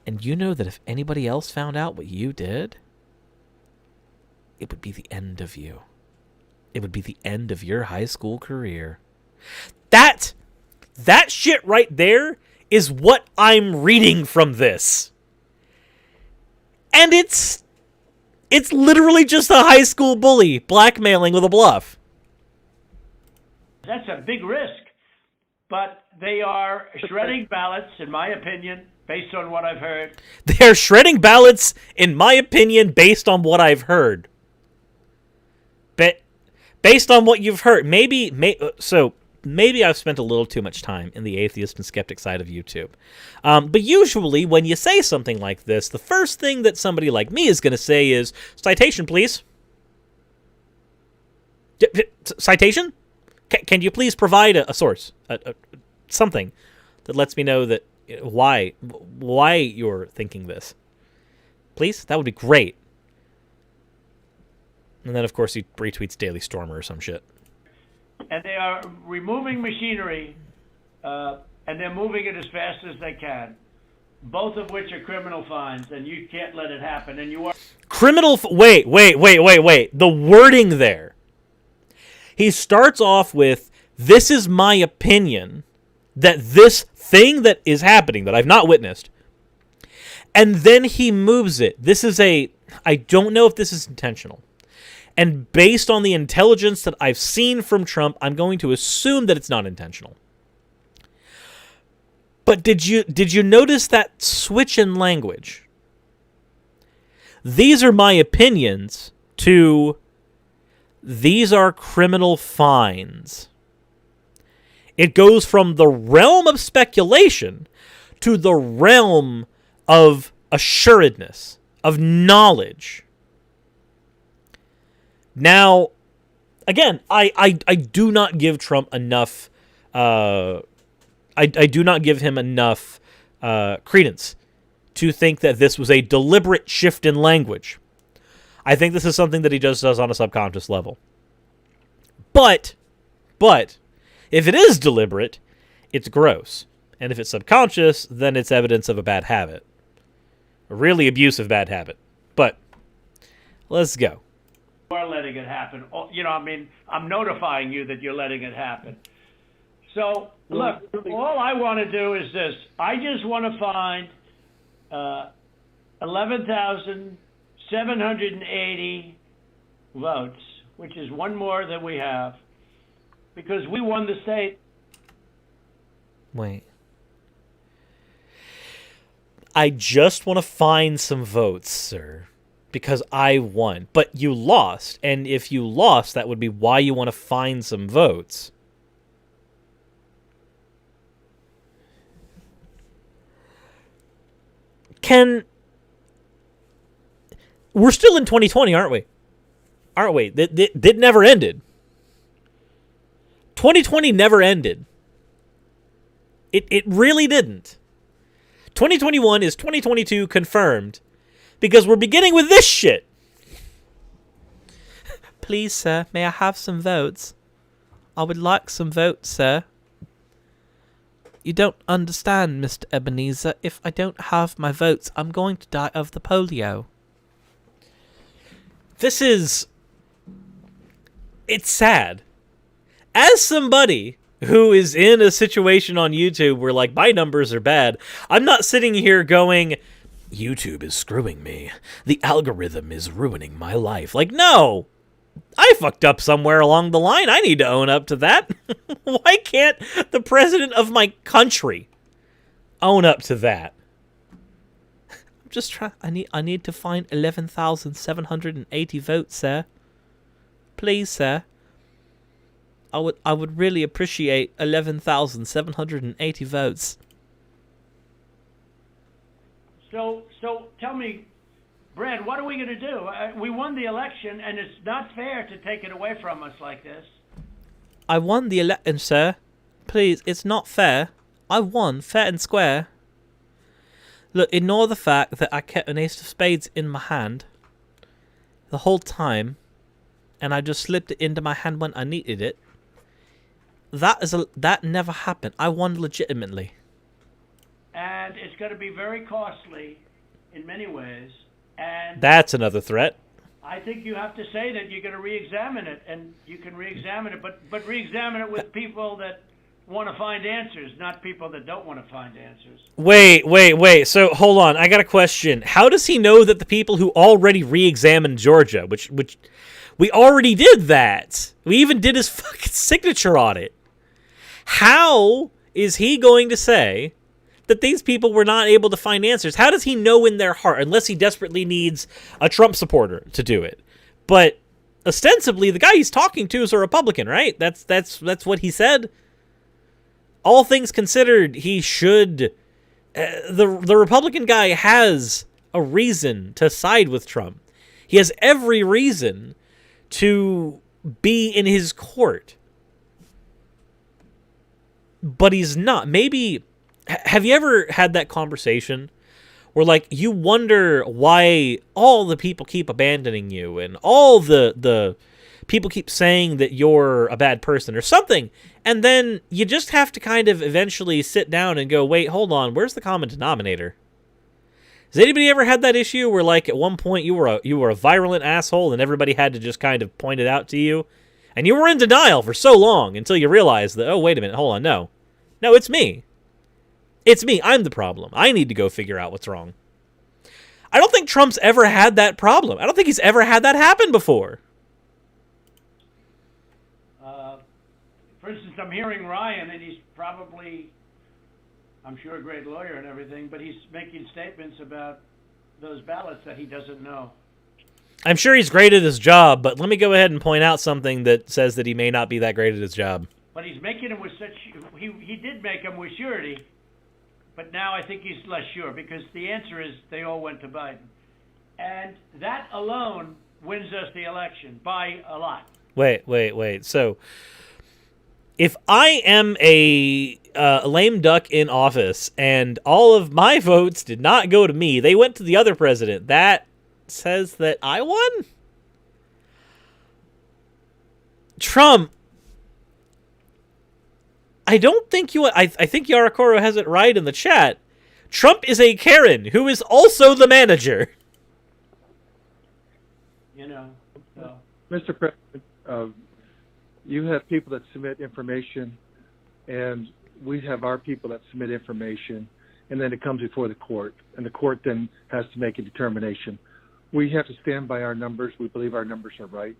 And you know that if anybody else found out what you did, it would be the end of you. It would be the end of your high school career. That shit right there is what I'm reading from this. And it's literally just a high school bully blackmailing with a bluff. That's a big risk. But they are shredding ballots, in my opinion, based on what I've heard. They're shredding ballots, in my opinion, based on what I've heard. Based on what you've heard. Maybe I've spent a little too much time in the atheist and skeptic side of YouTube. But usually when you say something like this, the first thing that somebody like me is going to say is, citation, please. Citation? Can you please provide a source, something that lets me know that why you're thinking this? Please? That would be great. And then, of course, he retweets Daily Stormer or some shit. And they are removing machinery, and they're moving it as fast as they can, both of which are criminal fines, and you can't let it happen. And you are wait. The wording there. He starts off with, this is my opinion that this thing that is happening that I've not witnessed. And then he moves it. I don't know if this is intentional. And based on the intelligence that I've seen from Trump, I'm going to assume that it's not intentional. But did you notice that switch in language? These are my opinions to these are criminal fines. It goes from the realm of speculation to the realm of assuredness, of knowledge. Now, again, I do not give Trump enough. I do not give him enough credence to think that this was a deliberate shift in language. I think this is something that he just does on a subconscious level. But, if it is deliberate, it's gross. And if it's subconscious, then it's evidence of a bad habit. A really abusive bad habit. But, let's go. You are letting it happen. I'm notifying you that you're letting it happen. So, look, all I want to do is this. I just want to find 11,780 votes, which is one more than we have, because we won the state. Wait. I just want to find some votes, sir, because I won. But you lost, and if you lost, that would be why you want to find some votes. We're still in 2020, aren't we? Aren't we? It never ended. 2020 never ended. It really didn't. 2021 is 2022 confirmed because we're beginning with this shit. Please, sir, may I have some votes? I would like some votes, sir. You don't understand, Mr. Ebenezer. If I don't have my votes, I'm going to die of the polio. It's sad. As somebody who is in a situation on YouTube where, like, my numbers are bad, I'm not sitting here going, YouTube is screwing me. The algorithm is ruining my life. Like, no! I fucked up somewhere along the line. I need to own up to that. Why can't the president of my country own up to that? I'm just trying. I need to find 11,780 votes, sir. Please, sir. I would really appreciate 11,780 votes. So tell me, Brad, what are we going to do? We won the election, and it's not fair to take it away from us like this. I won the election, sir. Please, it's not fair. I won, fair and square. Look, ignore the fact that I kept an ace of spades in my hand. the whole time, and I just slipped it into my hand when I needed it. That never happened. I won legitimately. And it's going to be very costly in many ways. And That's another threat. I think you have to say that you're going to re-examine it, and you can re-examine it, but re-examine it with people that want to find answers, not people that don't want to find answers. Wait. So hold on. I got a question. How does he know that the people who already re-examined Georgia, which we already did that. We even did his fucking signature on it. How is he going to say that these people were not able to find answers? How does he know in their heart, unless he desperately needs a Trump supporter to do it? But ostensibly, the guy he's talking to is a Republican, right? That's what he said. All things considered, he should. The Republican guy has a reason to side with Trump. He has every reason to be in his court. But he's not. Maybe, have you ever had that conversation where, like, you wonder why all the people keep abandoning you and all the people keep saying that you're a bad person or something, and then you just have to kind of eventually sit down and go, wait, hold on, where's the common denominator? Has anybody ever had that issue where, like, at one point you were a virulent asshole and everybody had to just kind of point it out to you? And you were in denial for so long until you realized that, oh, wait a minute, hold on, no. No, it's me. It's me. I'm the problem. I need to go figure out what's wrong. I don't think Trump's ever had that problem. I don't think he's ever had that happen before. For instance, I'm hearing Ryan, and he's probably, I'm sure, a great lawyer and everything, but he's making statements about those ballots that he doesn't know. I'm sure he's great at his job, but let me go ahead and point out something that says that he may not be that great at his job. But he's making them with such, he did make them with surety, but now I think he's less sure, because the answer is they all went to Biden. And that alone wins us the election by a lot. Wait. So, if I am a lame duck in office and all of my votes did not go to me, they went to the other president, that says that I won? Trump, I don't think you... I think YaraKoro has it right in the chat. Trump is a Karen who is also the manager. You know, so... Mr. President, you have people that submit information, and we have our people that submit information, and then it comes before the court, and the court then has to make a determination. We have to stand by our numbers. We believe our numbers are right.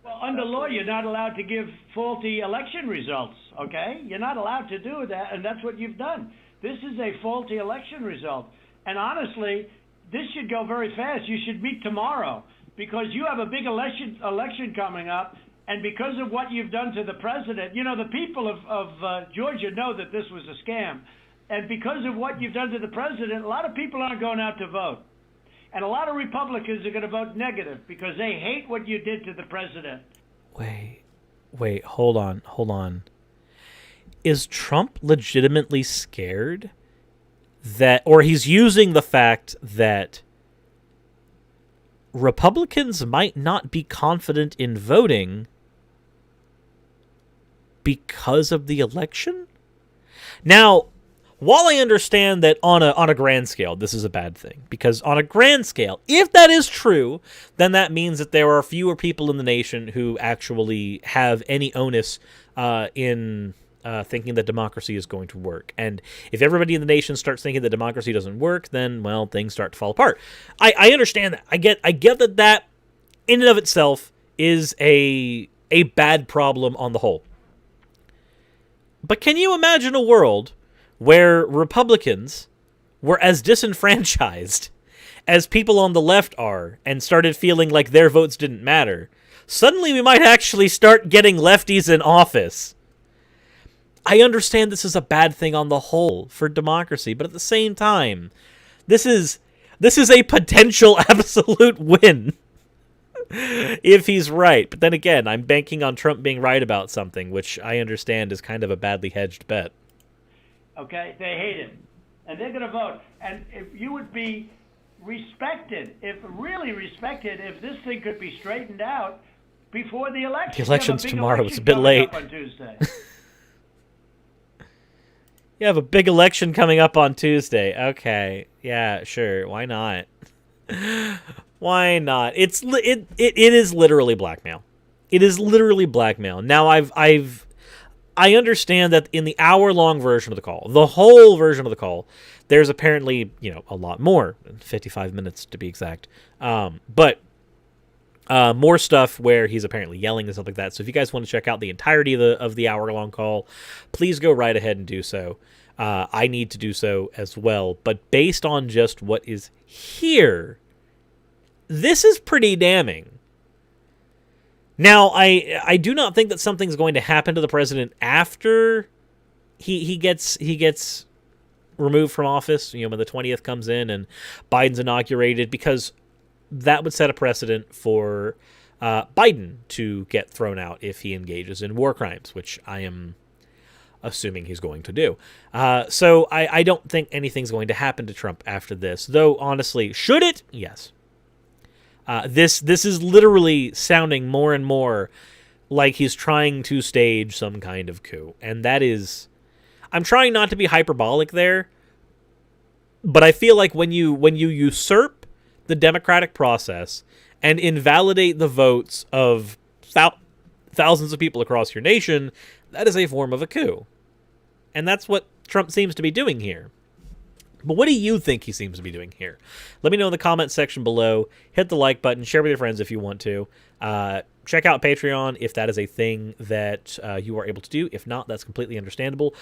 Well, under law, you're not allowed to give faulty election results, okay? You're not allowed to do that, and that's what you've done. This is a faulty election result. And honestly, this should go very fast. You should meet tomorrow, because you have a big election coming up, and because of what you've done to the president, you know, the people of Georgia know that this was a scam. And because of what you've done to the president, a lot of people aren't going out to vote. And a lot of Republicans are going to vote negative because they hate what you did to the president. Wait, hold on. Is Trump legitimately scared that, or he's using the fact that Republicans might not be confident in voting because of the election? Now, while I understand that on a grand scale, this is a bad thing, because on a grand scale, if that is true, then that means that there are fewer people in the nation who actually have any onus in thinking that democracy is going to work. And if everybody in the nation starts thinking that democracy doesn't work, then, well, things start to fall apart. I understand that. I get that in and of itself is a bad problem on the whole. But can you imagine a world where Republicans were as disenfranchised as people on the left are and started feeling like their votes didn't matter? Suddenly we might actually start getting lefties in office. I understand this is a bad thing on the whole for democracy, but at the same time, this is a potential absolute win if he's right. But then again, I'm banking on Trump being right about something, which I understand is kind of a badly hedged bet. Okay, they hate him, and they're going to vote. And if you would be respected, if this thing could be straightened out before the election. The election's You have a big tomorrow. election It's a bit coming late. up on Tuesday. You have a big election coming up on Tuesday. Okay. Yeah, sure. Why not? Why not? It is literally blackmail. It is literally blackmail. Now I understand that in the hour-long version of the call, the whole version of the call, there's apparently, a lot more, 55 minutes to be exact. But more stuff where he's apparently yelling and stuff like that. So if you guys want to check out the entirety of the hour-long call, please go right ahead and do so. I need to do so as well. But based on just what is here, this is pretty damning. Now, I do not think that something's going to happen to the president after he gets removed from office, when the 20th comes in and Biden's inaugurated, because that would set a precedent for Biden to get thrown out if he engages in war crimes, which I am assuming he's going to do. So I don't think anything's going to happen to Trump after this, though honestly, should it? Yes. This is literally sounding more and more like he's trying to stage some kind of coup. And that is... I'm trying not to be hyperbolic there, but I feel like when you usurp the democratic process and invalidate the votes of thousands of people across your nation, that is a form of a coup. And that's what Trump seems to be doing here. But what do you think he seems to be doing here? Let me know in the comments section below. Hit the like button. Share with your friends if you want to. Check out Patreon if that is a thing that you are able to do. If not, that's completely understandable.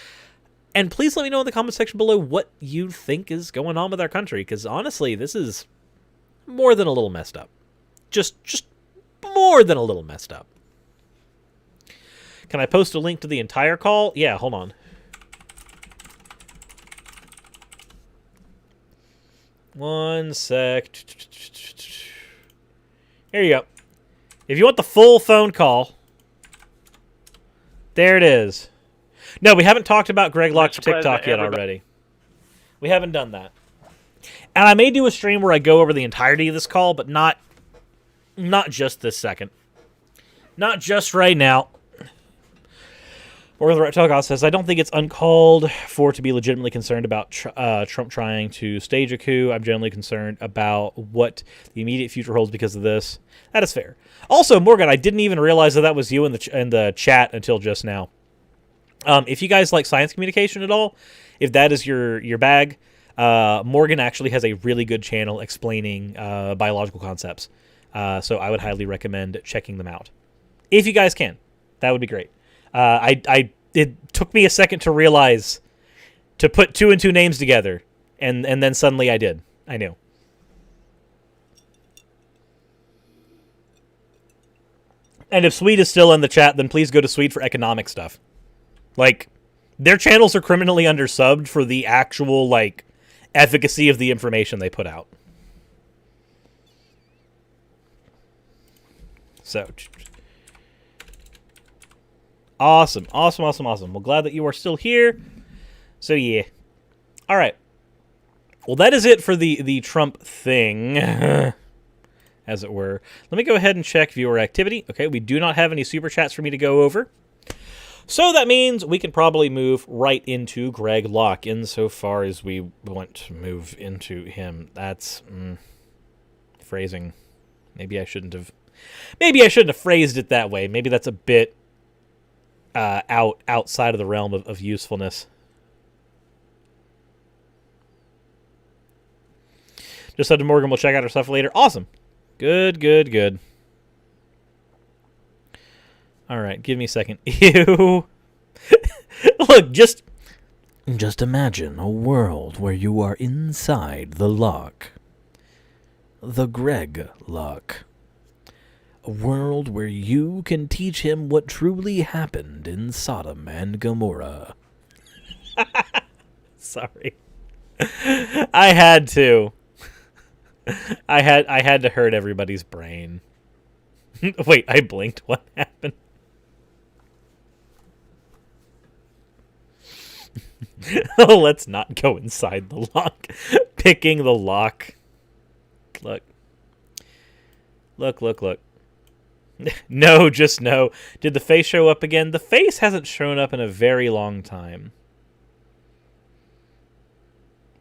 And please let me know in the comment section below what you think is going on with our country. Because honestly, this is more than a little messed up. Just more than a little messed up. Can I post a link to the entire call? Yeah, hold on. One sec. Here you go. If you want the full phone call, there it is. No, we haven't talked about Greg Locke's TikTok yet already. We haven't done that. And I may do a stream where I go over the entirety of this call, but not just this second. Not just right now. Or the Right Talk says, I don't think it's uncalled for to be legitimately concerned about Trump trying to stage a coup. I'm generally concerned about what the immediate future holds because of this. That is fair. Also, Morgan, I didn't even realize that was you in the chat until just now. If you guys like science communication at all, if that is your bag, Morgan actually has a really good channel explaining biological concepts. So I would highly recommend checking them out. If you guys can, that would be great. It took me a second to realize to put two and two names together, and then suddenly I did. I knew. And if Sweet is still in the chat, then please go to Sweet for economic stuff. Like, their channels are criminally undersubbed for the actual, efficacy of the information they put out. So... Awesome. Well, glad that you are still here. So, yeah. All right. Well, that is it for the Trump thing, as it were. Let me go ahead and check viewer activity. Okay, we do not have any super chats for me to go over. So that means we can probably move right into Greg Locke, insofar as we want to move into him. That's phrasing. Maybe I shouldn't have phrased it that way. Maybe that's a bit... outside of the realm of usefulness. Just said to Morgan, we'll check out our stuff later. Awesome. Good. All right, give me a second. Ew. Look, just imagine a world where you are inside the Locke. The Greg Locke. A world where you can teach him what truly happened in Sodom and Gomorrah. Sorry. I had to. I had to hurt everybody's brain. Wait, I blinked. What happened? Oh, let's not go inside the Locke. Picking the Locke. Look. Look. No, just no. Did the face show up again? The face hasn't shown up in a very long time.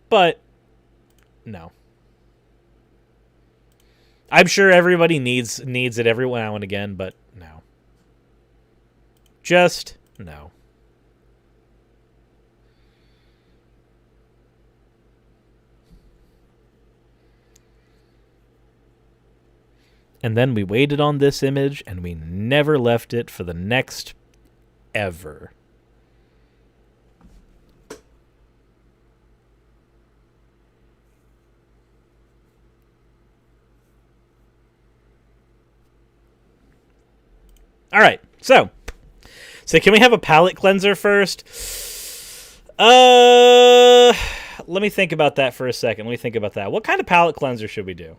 But, no. I'm sure everybody needs it every now and again, but no. Just no. And then we waited on this image, and we never left it for the next ever. All right, so can we have a palate cleanser first? Let me think about that for a second. What kind of palate cleanser should we do?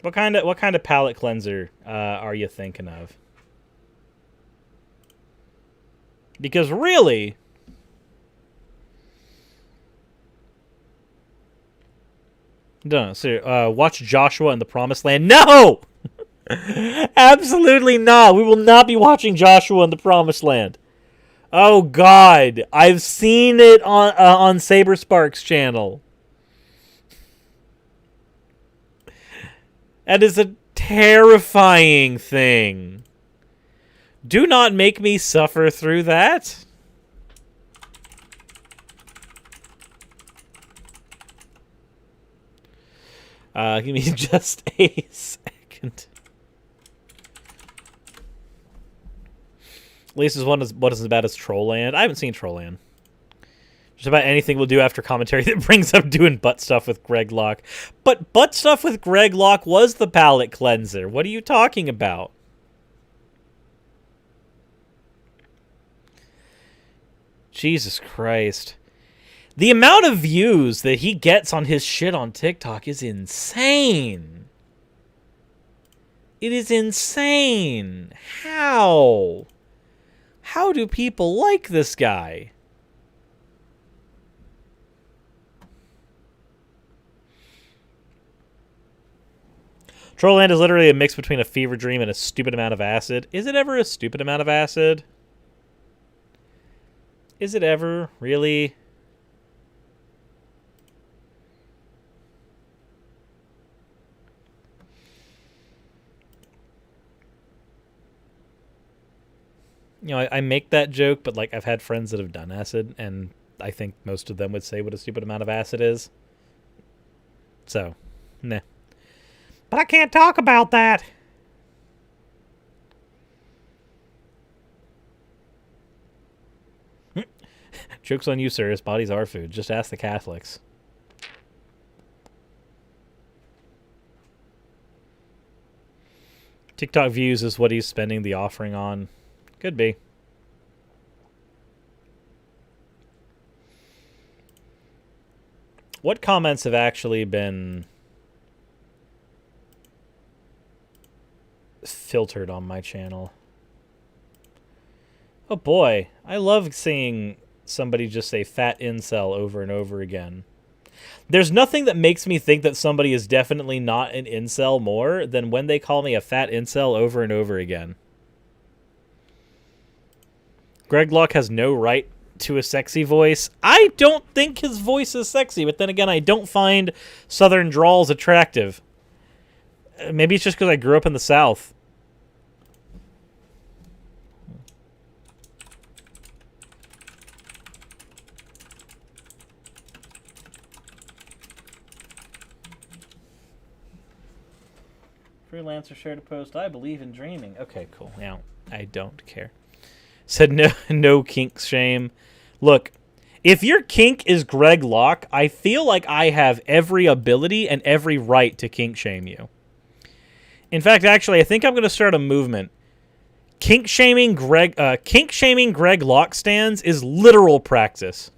What kind of palate cleanser are you thinking of? Because really, no. So watch Joshua and the Promised Land. No, absolutely not. We will not be watching Joshua and the Promised Land. Oh God, I've seen it on Saber Sparks' channel. That is a terrifying thing. Do not make me suffer through that. Give me just a second. At least what is as bad as Trollland. I haven't seen Trollland. Just about anything we'll do after commentary that brings up doing butt stuff with Greg Locke. But butt stuff with Greg Locke was the palate cleanser. What are you talking about? Jesus Christ. The amount of views that he gets on his shit on TikTok is insane. It is insane. How? How do people like this guy? Trollland is literally a mix between a fever dream and a stupid amount of acid. Is it ever a stupid amount of acid? Is it ever? Really? You know, I make that joke, but like I've had friends that have done acid, and I think most of them would say what a stupid amount of acid is. So, nah. But I can't talk about that. Joke's on you, sir. His bodies are food. Just ask the Catholics. TikTok views is what he's spending the offering on. Could be. What comments have actually been filtered on my channel? Oh boy, I love seeing somebody just say fat incel over and over again. There's nothing that makes me think that somebody is definitely not an incel more than when they call me a fat incel over and over again. Greg Locke has no right to a sexy voice. I don't think his voice is sexy, but then again, I don't find southern drawls attractive. Maybe it's just because I grew up in the South. Freelancer shared a post. I believe in dreaming. Okay, cool. Now, I don't care. Said no kink shame. Look, if your kink is Greg Locke, I feel like I have every ability and every right to kink shame you. In fact, actually, I think I'm going to start a movement. Kink shaming Greg Locke stands is literal praxis.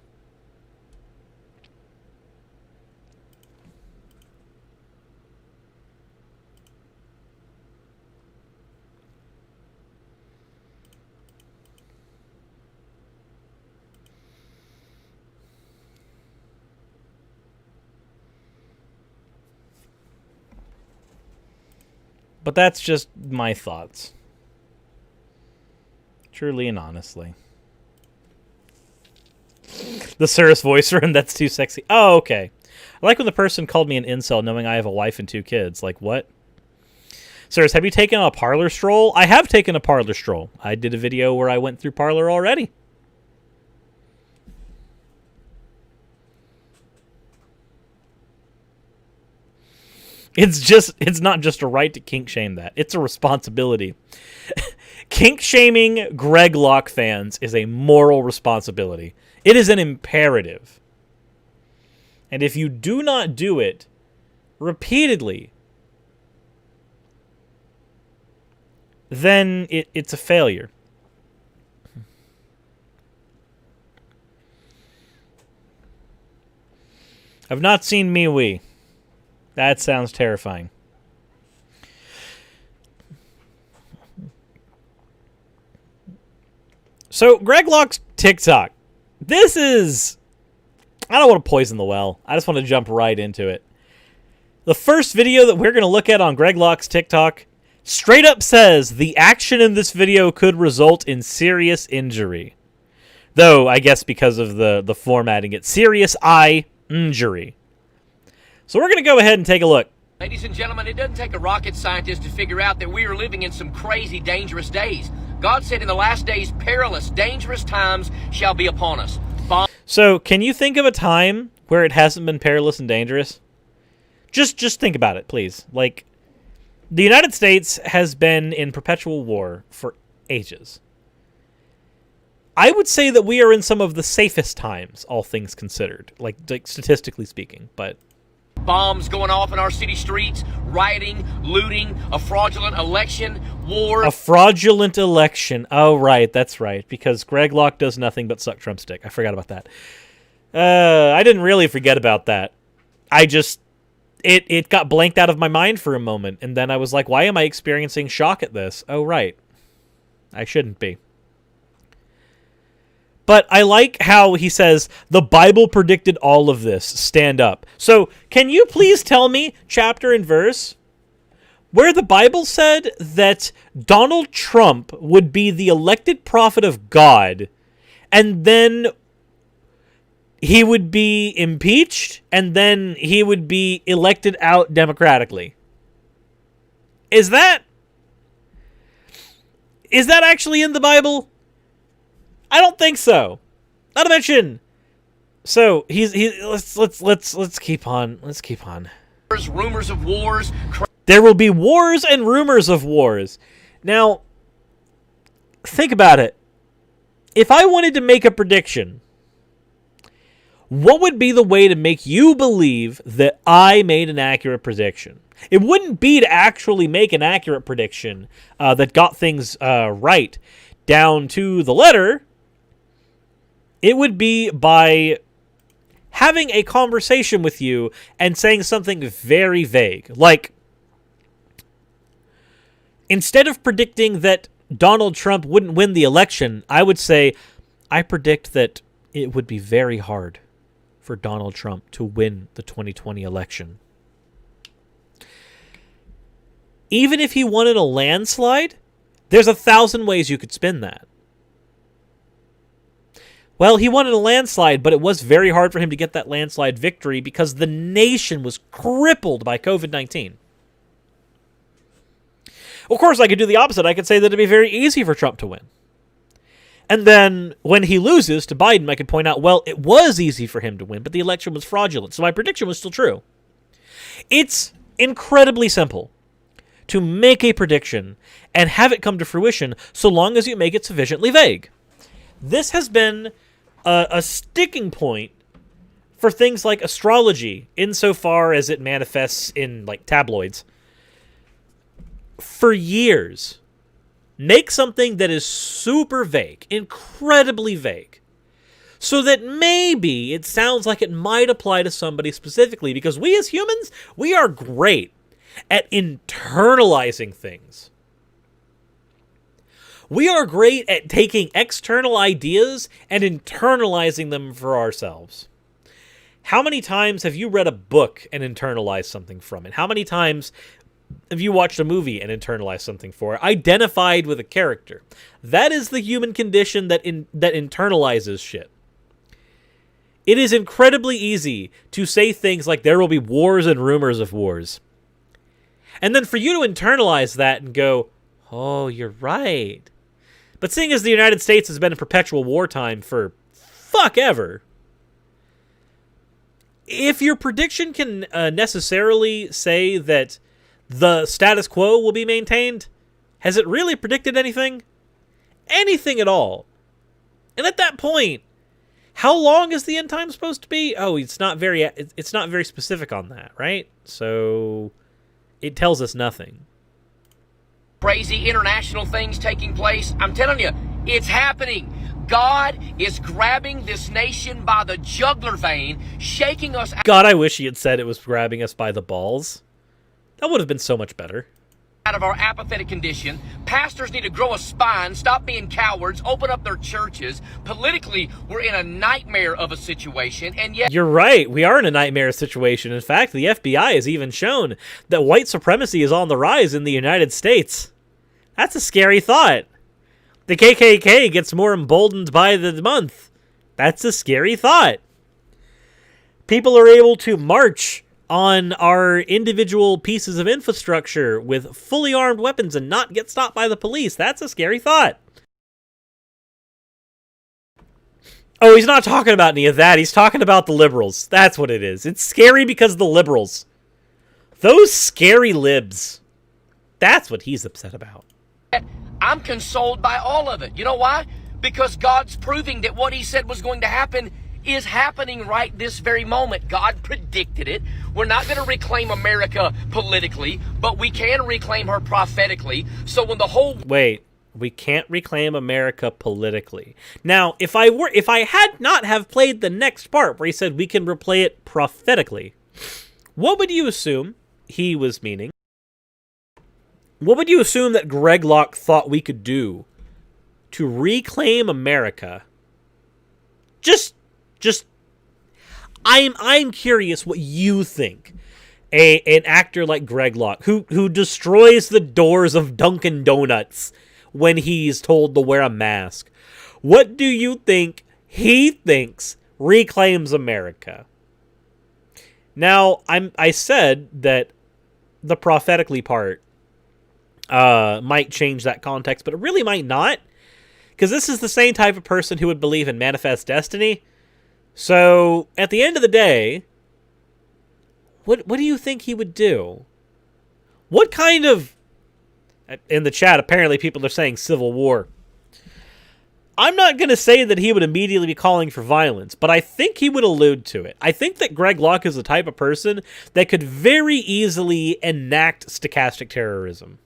But that's just my thoughts. Truly and honestly. The Cirrus voice room, that's too sexy. Oh, okay. I like when the person called me an incel knowing I have a wife and 2 kids. Like, what? Cirrus, have you taken a parlor stroll? I have taken a parlor stroll. I did a video where I went through parlor already. It's not just a right to kink shame that. It's a responsibility. Kink shaming Greg Locke fans is a moral responsibility. It is an imperative. And if you do not do it repeatedly, then it's a failure. I've not seen MeWe. That sounds terrifying. So, Greg Locke's TikTok. This is... I don't want to poison the well. I just want to jump right into it. The first video that we're going to look at on Greg Locke's TikTok straight up says the action in this video could result in serious injury. Though, I guess because of the formatting, it's serious eye injury. So we're going to go ahead and take a look. Ladies and gentlemen, it doesn't take a rocket scientist to figure out that we are living in some crazy, dangerous days. God said in the last days, perilous, dangerous times shall be upon us. So, can you think of a time where it hasn't been perilous and dangerous? Just think about it, please. Like, the United States has been in perpetual war for ages. I would say that we are in some of the safest times, all things considered, like statistically speaking, but... Bombs going off in our city streets, rioting, looting, a fraudulent election, war. A fraudulent election. Oh, right, that's right, because Greg Locke does nothing but suck Trump's dick. I forgot about that. I didn't really forget about that. I just... It got blanked out of my mind for a moment, and then I was like, why am I experiencing shock at this? Oh, right. I shouldn't be. But I like how he says, the Bible predicted all of this. Stand up. So, can you please tell me, chapter and verse, where the Bible said that Donald Trump would be the elected prophet of God, and then he would be impeached, and then he would be elected out democratically? Is that actually in the Bible? I don't think so. Not to mention, so let's keep on. Let's keep on. Rumors of wars. There will be wars and rumors of wars. Now, think about it. If I wanted to make a prediction, what would be the way to make you believe that I made an accurate prediction? It wouldn't be to actually make an accurate prediction that got things right down to the letter. It would be by having a conversation with you and saying something very vague. Like, instead of predicting that Donald Trump wouldn't win the election, I would say, I predict that it would be very hard for Donald Trump to win the 2020 election. Even if he won in a landslide, there's 1,000 ways you could spin that. Well, he won in a landslide, but it was very hard for him to get that landslide victory because the nation was crippled by COVID-19. Of course, I could do the opposite. I could say that it'd be very easy for Trump to win. And then when he loses to Biden, I could point out, well, it was easy for him to win, but the election was fraudulent. So my prediction was still true. It's incredibly simple to make a prediction and have it come to fruition so long as you make it sufficiently vague. This has been a sticking point for things like astrology, insofar as it manifests in like tabloids. For years, make something that is super vague, incredibly vague, so that maybe it sounds like it might apply to somebody specifically, because we as humans, we are great at internalizing things. We are great at taking external ideas and internalizing them for ourselves. How many times have you read a book and internalized something from it? How many times if you watched a movie and internalized something for it, identified with a character. That is the human condition that internalizes shit. It is incredibly easy to say things like there will be wars and rumors of wars. And then for you to internalize that and go, oh, you're right. But seeing as the United States has been in perpetual wartime for fuck ever, if your prediction can necessarily say that the status quo will be maintained, has it really predicted anything? Anything at all? And at that point, how long is the end time supposed to be? Oh, it's not very specific on that, right? So it tells us nothing. Crazy international things taking place. I'm telling you, it's happening. God is grabbing this nation by the jugular vein, shaking us God, I wish he had said it was grabbing us by the balls. That would have been so much better. Out of our apathetic condition. Pastors need to grow a spine, stop being cowards, open up their churches. Politically, we're in a nightmare of a situation, and yet... You're right. We are in a nightmare situation. In fact, the FBI has even shown that white supremacy is on the rise in the United States. That's a scary thought. The KKK gets more emboldened by the month. That's a scary thought. People are able to march on our individual pieces of infrastructure with fully armed weapons and not get stopped by the police. That's a scary thought. Oh, he's not talking about any of that. He's talking about the liberals. That's what it is. It's scary because of the liberals. Those scary libs. That's what he's upset about. I'm consoled by all of it. You know why? Because God's proving that what he said was going to happen is happening right this very moment. God predicted it. We're not going to reclaim America politically, but we can reclaim her prophetically. So when the whole... Wait, we can't reclaim America politically. Now, if I had not have played the next part where he said we can replay it prophetically, what would you assume he was meaning? What would you assume that Greg Locke thought we could do to reclaim America? I'm curious what you think. An actor like Greg Locke, who destroys the doors of Dunkin' Donuts when he's told to wear a mask. What do you think he thinks reclaims America? Now, I said that the prophetically part might change that context, but it really might not. Because this is the same type of person who would believe in manifest destiny. So, at the end of the day, what do you think he would do? What kind of... In the chat, apparently people are saying civil war. I'm not going to say that he would immediately be calling for violence, but I think he would allude to it. I think that Greg Locke is the type of person that could very easily enact stochastic terrorism.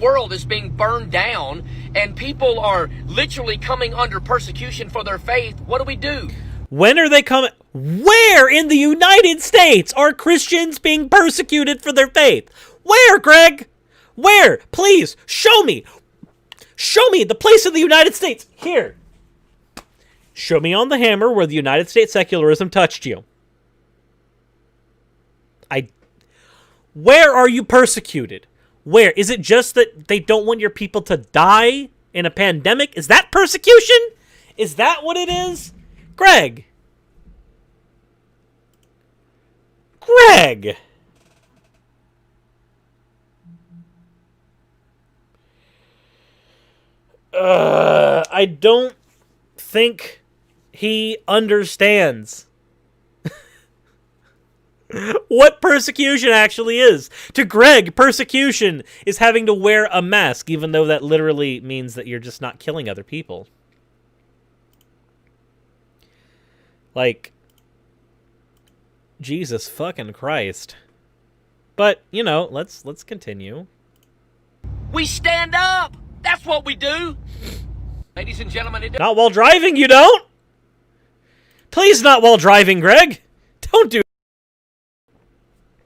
World is being burned down and people are literally coming under persecution for their faith. What do? When are they coming? Where in the United States are Christians being persecuted for their faith? Where, Greg? Where? Please, show me. Show me the place in the United States. Here. Show me on the hammer where the United States secularism touched you. Where are you persecuted? Where? Is it just that they don't want your people to die in a pandemic? Is that persecution? Is that what it is? Greg. Greg. I don't think he understands what persecution actually is. To Greg, persecution is having to wear a mask, even though that literally means that you're just not killing other people. Like, Jesus fucking Christ. But, you know, let's continue. We stand up! That's what we do! Ladies and gentlemen, not while driving, you don't! Please not while driving, Greg! Don't do...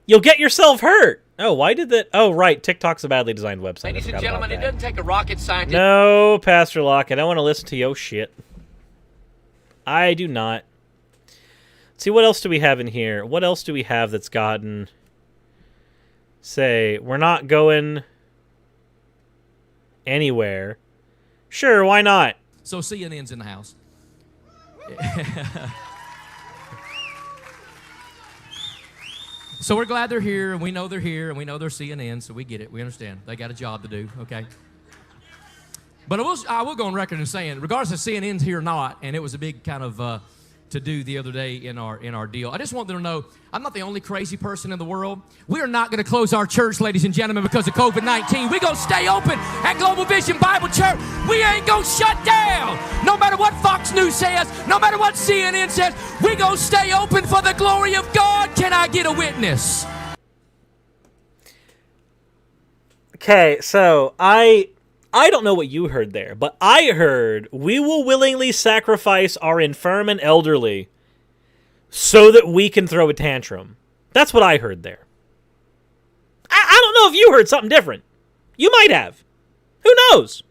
You'll get yourself hurt! Oh, why did that... Oh, right, TikTok's a badly designed website. Ladies and gentlemen, it doesn't take a rocket scientist... No, Pastor Locke, I don't want to listen to your shit. I do not. Let's see, what else do we have in here? What else do we have that's gotten... say, we're not going anywhere. Sure, why not? So CNN's in the house. So we're glad they're here, and we know they're here, and we know they're CNN, so we get it. We understand. They got a job to do, okay? But I will go on record in saying, regardless if CNN's here or not, and it was a big kind of to-do the other day in our deal, I just want them to know I'm not the only crazy person in the world. We are not going to close our church, ladies and gentlemen, because of COVID-19. We're going to stay open at Global Vision Bible Church. We ain't going to shut down. No matter what Fox News says, no matter what CNN says, we're going to stay open for the glory of God. Can I get a witness? Okay, so I don't know what you heard there, but I heard we will willingly sacrifice our infirm and elderly so that we can throw a tantrum. That's what I heard there. I don't know if you heard something different. You might have. Who knows?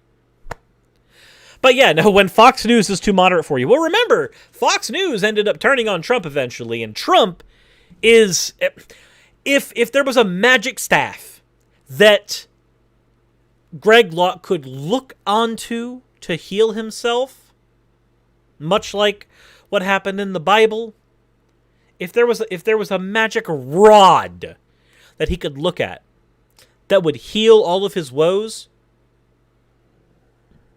But yeah, no, when Fox News is too moderate for you. Well, remember, Fox News ended up turning on Trump eventually, and Trump is... If there was a magic staff that Greg Locke could look onto to heal himself, much like what happened in the Bible, if there was a magic rod that he could look at that would heal all of his woes,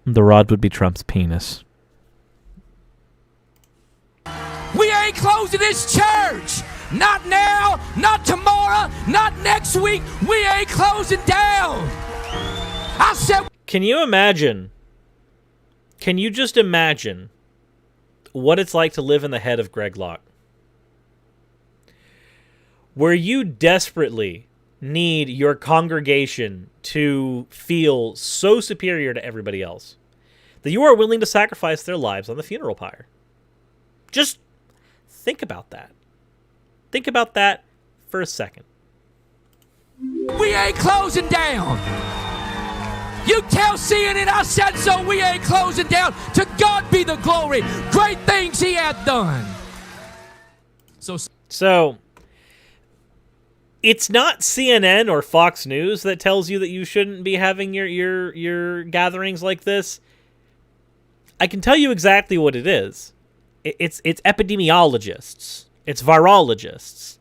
the rod would be Trump's penis. We ain't closing this church. Not now, not tomorrow, not next week. We ain't closing down. I said... Can you imagine? Can you just imagine what it's like to live in the head of Greg Locke? Where you desperately need your congregation to feel so superior to everybody else that you are willing to sacrifice their lives on the funeral pyre. Just think about that. Think about that for a second. We ain't closing down. You tell CNN I said so. We ain't closing down. To God be the glory. Great things he hath done. So it's not CNN or Fox News that tells you that you shouldn't be having your gatherings like this. I can tell you exactly what it is. It's epidemiologists. It's virologists.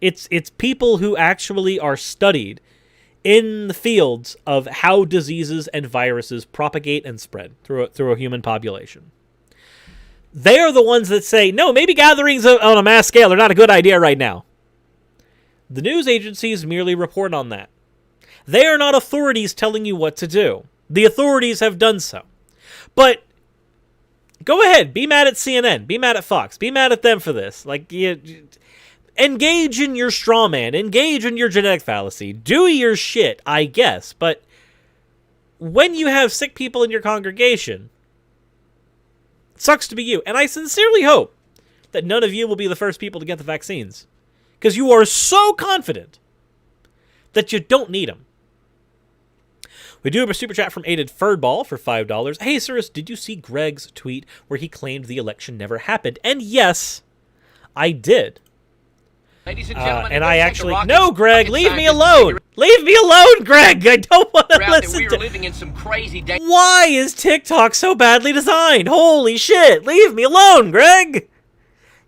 It's people who actually are studied in the fields of how diseases and viruses propagate and spread through a human population. They are the ones that say, no, maybe gatherings on a mass scale are not a good idea right now. The news agencies merely report on that. They are not authorities telling you what to do. The authorities have done so. But go ahead, be mad at CNN, be mad at Fox, be mad at them for this. Like, engage in your straw man, engage in your genetic fallacy, do your shit, I guess. But when you have sick people in your congregation, it sucks to be you. And I sincerely hope that none of you will be the first people to get the vaccines, because you are so confident that you don't need them. We do have a super chat from Aided Furdball for $5. Hey, Cyrus, did you see Greg's tweet where he claimed the election never happened? And yes, I did. Ladies and gentlemen, and I actually... No, Greg, leave me alone! Leave me alone, Greg! I don't want to listen we are to... living in some crazy days. Why is TikTok so badly designed? Holy shit! Leave me alone, Greg!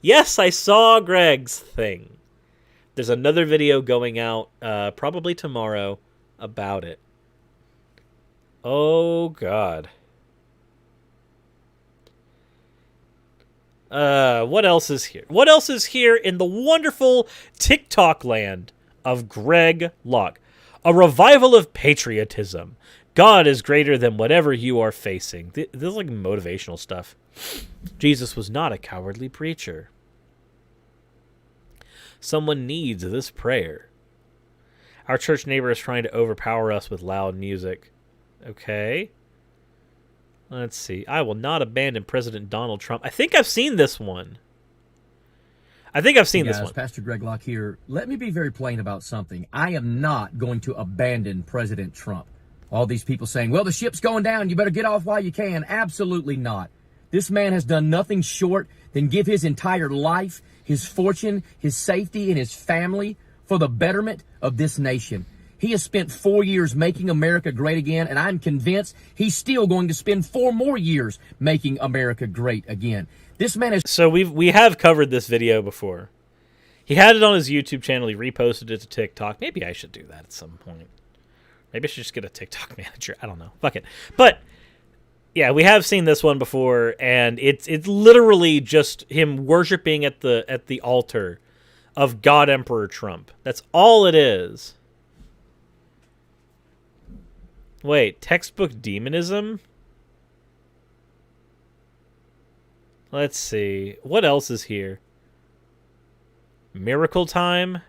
Yes, I saw Greg's thing. There's another video going out probably tomorrow about it. Oh, God. What else is here? What else is here in the wonderful TikTok land of Greg Locke? A revival of patriotism. God is greater than whatever you are facing. This is like motivational stuff. Jesus was not a cowardly preacher. Someone needs this prayer. Our church neighbor is trying to overpower us with loud music. Okay. Let's see. I will not abandon President Donald Trump. I think I've seen this one. This one. Pastor Greg Locke here. Let me be very plain about something. I am not going to abandon President Trump. All these people saying, well, the ship's going down, you better get off while you can. Absolutely not. This man has done nothing short than give his entire life, his fortune, his safety, and his family for the betterment of this nation. He has spent 4 years making America great again, and I'm convinced he's still going to spend 4 more years making America great again. This man is... So we have covered this video before. He had it on his YouTube channel. He reposted it to TikTok. Maybe I should do that at some point. Maybe I should just get a TikTok manager. I don't know. Fuck it. But yeah, we have seen this one before, and it's literally just him worshiping at the altar of God Emperor Trump. That's all it is. Wait, textbook demonism? Let's see. What else is here? Miracle time?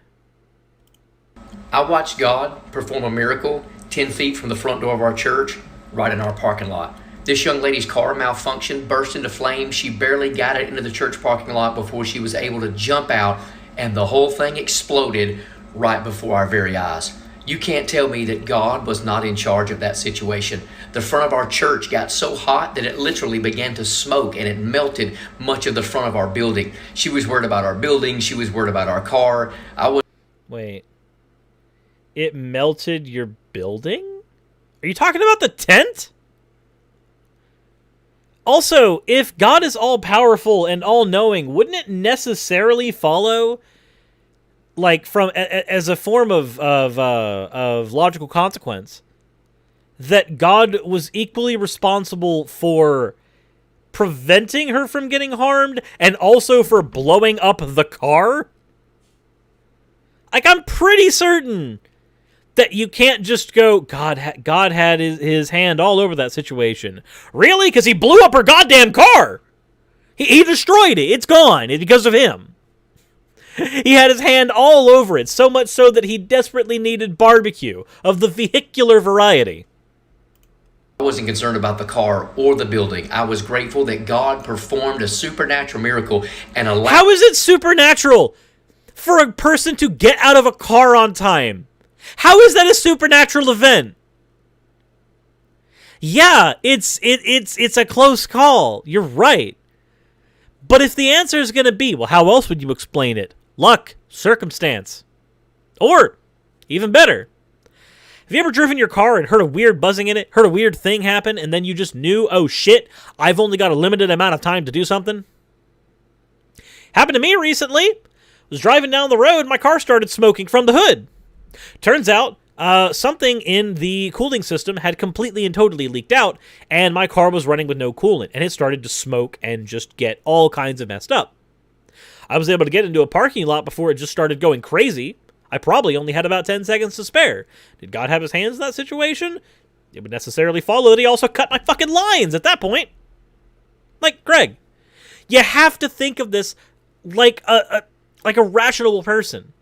I watched God perform a miracle 10 feet from the front door of our church, right in our parking lot. This young lady's car malfunctioned, burst into flames. She barely got it into the church parking lot before she was able to jump out, and the whole thing exploded right before our very eyes. You can't tell me that God was not in charge of that situation. The front of our church got so hot that it literally began to smoke, and it melted much of the front of our building. She was worried about our building. She was worried about our car. Wait. It melted your building? Are you talking about the tent? Also, if God is all-powerful and all-knowing, wouldn't it necessarily follow, like, from as a form of logical consequence, that God was equally responsible for preventing her from getting harmed and also for blowing up the car? Like, I'm pretty certain that you can't just go, God had his hand all over that situation. Really? Because he blew up her goddamn car. He destroyed it. It's gone. It's because of him. He had his hand all over it, so much so that he desperately needed barbecue of the vehicular variety. I wasn't concerned about the car or the building. I was grateful that God performed a supernatural miracle and allowed... How is it supernatural for a person to get out of a car on time? How is that a supernatural event? Yeah, it's a close call. You're right. But if the answer is going to be, well, how else would you explain it? Luck, circumstance. Or, even better, have you ever driven your car and heard a weird buzzing in it, heard a weird thing happen, and then you just knew, oh shit, I've only got a limited amount of time to do something? Happened to me recently. Was driving down the road, my car started smoking from the hood. Turns out, something in the cooling system had completely and totally leaked out, and my car was running with no coolant, and it started to smoke and just get all kinds of messed up. I was able to get into a parking lot before it just started going crazy. I probably only had about 10 seconds to spare. Did God have his hands in that situation? It would necessarily follow that he also cut my fucking lines at that point. Like, Greg, you have to think of this like a rational person.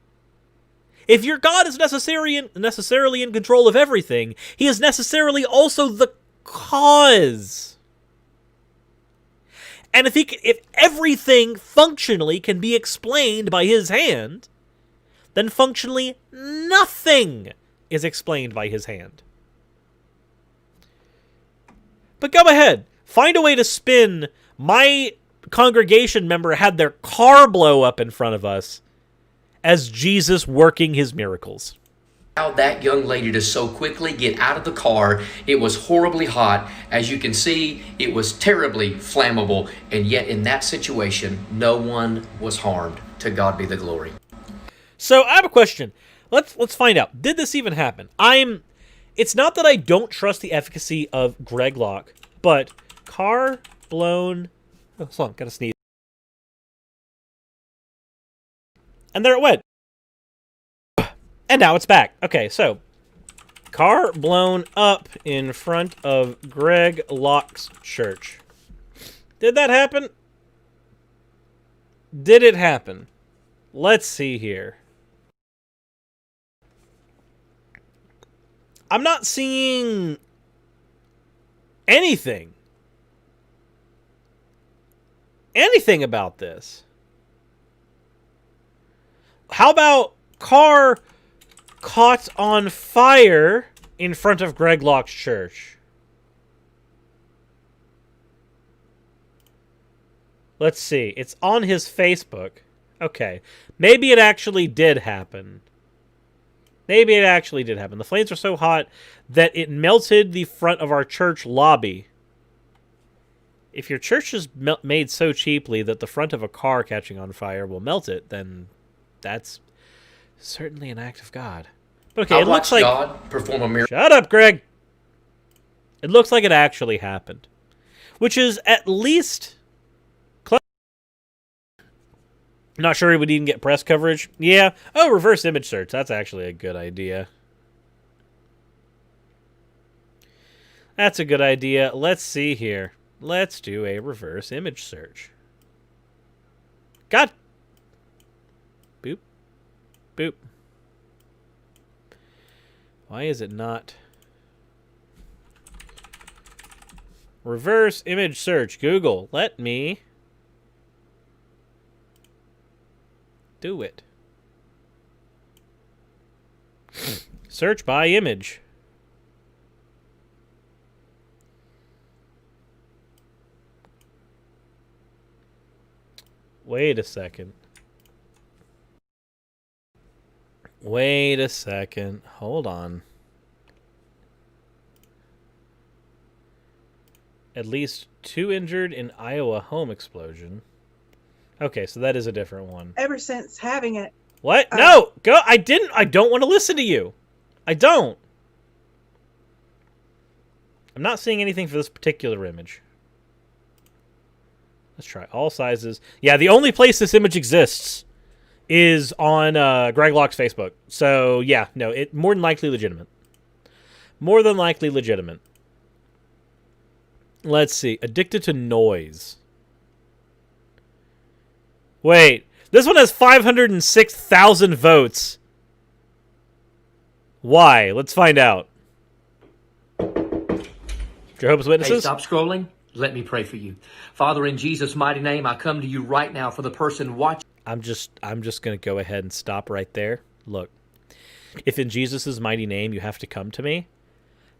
If your God is necessarily in control of everything, he is necessarily also the cause. And if everything functionally can be explained by his hand, then functionally nothing is explained by his hand. But go ahead, find a way to spin my congregation member had their car blow up in front of us as Jesus working his miracles. Allowed that young lady to so quickly get out of the car. It was horribly hot. As you can see, it was terribly flammable. And yet in that situation, no one was harmed. To God be the glory. So I have a question. Let's find out. Did this even happen? It's not that I don't trust the efficacy of Greg Locke, but car blown... Oh, hold on, gotta sneeze. And there it went. And now it's back. Okay, so car blown up in front of Greg Locke's church. Did that happen? Did it happen? Let's see here. I'm not seeing anything about this. How about car caught on fire in front of Greg Locke's church? Let's see. It's on his Facebook. Okay. Maybe it actually did happen. Maybe it actually did happen. The flames were so hot that it melted the front of our church lobby. If your church is made so cheaply that the front of a car catching on fire will melt it, then that's certainly an act of God. But okay, I it looks watched like... God perform a miracle. Shut up, Greg! It looks like it actually happened. Which is at least... Not sure he would even get press coverage. Yeah. Oh, reverse image search. That's actually a good idea. That's a good idea. Let's see here. Let's do a reverse image search. God. Boop. Boop. Why is it not? Reverse image search. Google. Let me... do it. Search by image. Wait a second. Wait a second. Hold on. At least 2 injured in Iowa home explosion. Okay, so that is a different one. Ever since having it. What? No! Go! I don't want to listen to you. I don't. I'm not seeing anything for this particular image. Let's try all sizes. Yeah, the only place this image exists is on Greg Locke's Facebook. So, yeah, no, it more than likely legitimate. More than likely legitimate. Let's see. Addicted to noise. Wait, this one has 506,000 votes. Why? Let's find out. Jehovah's Witnesses? Hey, stop scrolling. Let me pray for you. Father, in Jesus' mighty name, I come to you right now for the person watching. I'm just going to go ahead and stop right there. Look, if in Jesus' mighty name you have to come to me,